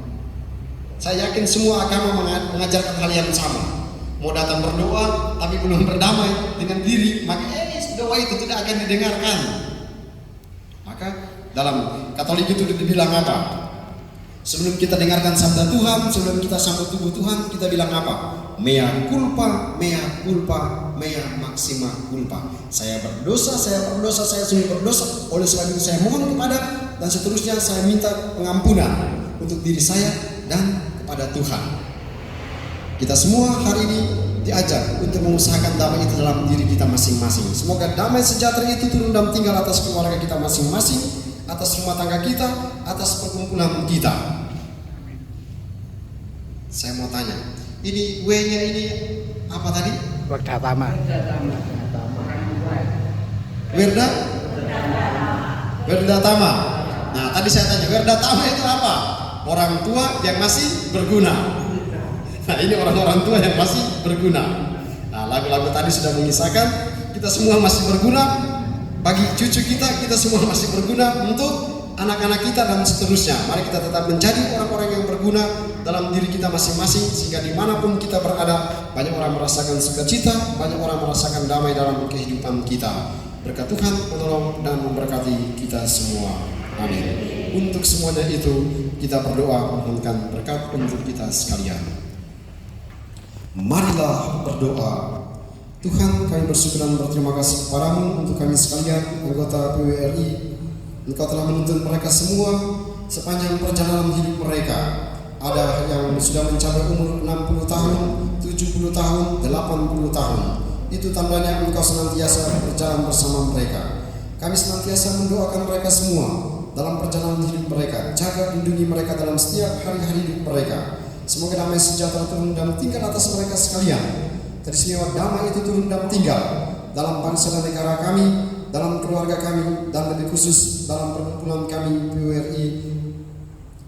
[SPEAKER 7] Saya yakin semua agama mengajarkan hal yang sama. Mau datang berdoa tapi belum berdamai dengan diri, maka doa itu tidak akan didengarkan. Maka dalam Katolik itu dibilang apa? Sebelum kita dengarkan sabda Tuhan, sebelum kita sambut tubuh Tuhan, kita bilang apa? Mea culpa, mea culpa, mea maxima culpa. Saya berdosa, saya sungguh berdosa. Oleh sebab itu saya mohon kepada, dan seterusnya saya minta pengampunan untuk diri saya dan kepada Tuhan. Kita semua hari ini diajak untuk mengusahakan damai itu dalam diri kita masing-masing. Semoga damai sejahtera itu turun dan tinggal atas keluarga kita masing-masing, atas rumah tangga kita, atas perkumpulan kita. Saya mau tanya, ini W-nya ini apa tadi?
[SPEAKER 8] Werdatama.
[SPEAKER 7] Werdatama. Nah, tadi saya tanya, Werdatama itu apa? Orang tua yang masih berguna. Nah, ini orang-orang tua yang masih berguna. Nah, lagu-lagu tadi sudah mengisahkan kita semua masih berguna bagi cucu kita semua masih berguna untuk anak-anak kita dan seterusnya. Mari kita tetap menjadi orang-orang yang berguna dalam diri kita masing-masing, sehingga dimanapun kita berada, banyak orang merasakan sukacita, banyak orang merasakan damai dalam kehidupan kita. Berkat Tuhan menolong dan memberkati kita semua. Amin. Untuk semuanya itu kita berdoa memohonkan berkat untuk kita sekalian. Marilah berdoa. Tuhan, kami bersyukur dan berterima kasih kepadamu untuk kami sekalian anggota PWRI. Engkau telah menuntun mereka semua sepanjang perjalanan hidup mereka. Ada yang sudah mencapai umur 60 tahun, 70 tahun, 80 tahun. itu tandanya Engkau senantiasa berjalan bersama mereka. Kami senantiasa mendoakan mereka semua dalam perjalanan hidup mereka. Jaga lindungi mereka dalam setiap hari-hari hidup mereka. Semoga damai sejahtera turun dan tinggal atas mereka sekalian. Teristimewa damai itu turun dan tinggal dalam bangsa dan negara kami, dalam keluarga kami, dan lebih khusus dalam perkumpulan kami PWRI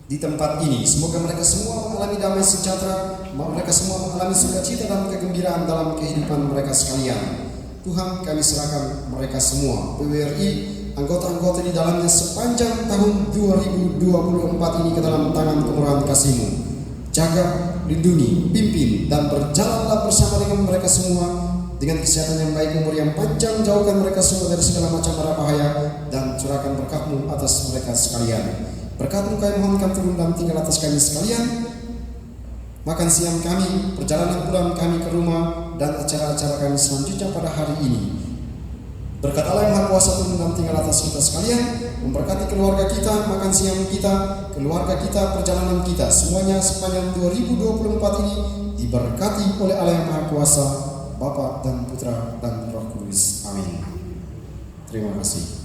[SPEAKER 7] di tempat ini. Semoga mereka semua mengalami damai sejahtera, mereka semua mengalami sukacita dan kegembiraan dalam kehidupan mereka sekalian. Tuhan, kami serahkan mereka semua, PWRI, anggota-anggota di dalamnya sepanjang tahun 2024 ini ke dalam tangan kemurahan kasih-Mu. Jaga, lindungi, pimpin, dan berjalanlah bersama dengan mereka semua dengan kesehatan yang baik, umur yang panjang. Jauhkan mereka semua dari segala macam mara bahaya dan curahkan berkat-Mu atas mereka sekalian. Berkat-Mu kami mohon kami turun dan tinggal atas kami sekalian. Makan siang kami, perjalanan pulang kami ke rumah, dan acara-acara kami selanjutnya pada hari ini. Berkat Allah yang Maha Kuasa turun dan tinggal atas kita sekalian, memberkati keluarga kita, makan siang kita, keluarga kita, perjalanan kita, semuanya sepanjang 2024 ini diberkati oleh Allah yang Maha Kuasa, Bapa dan Putra dan Roh Kudus. Amin. Terima kasih.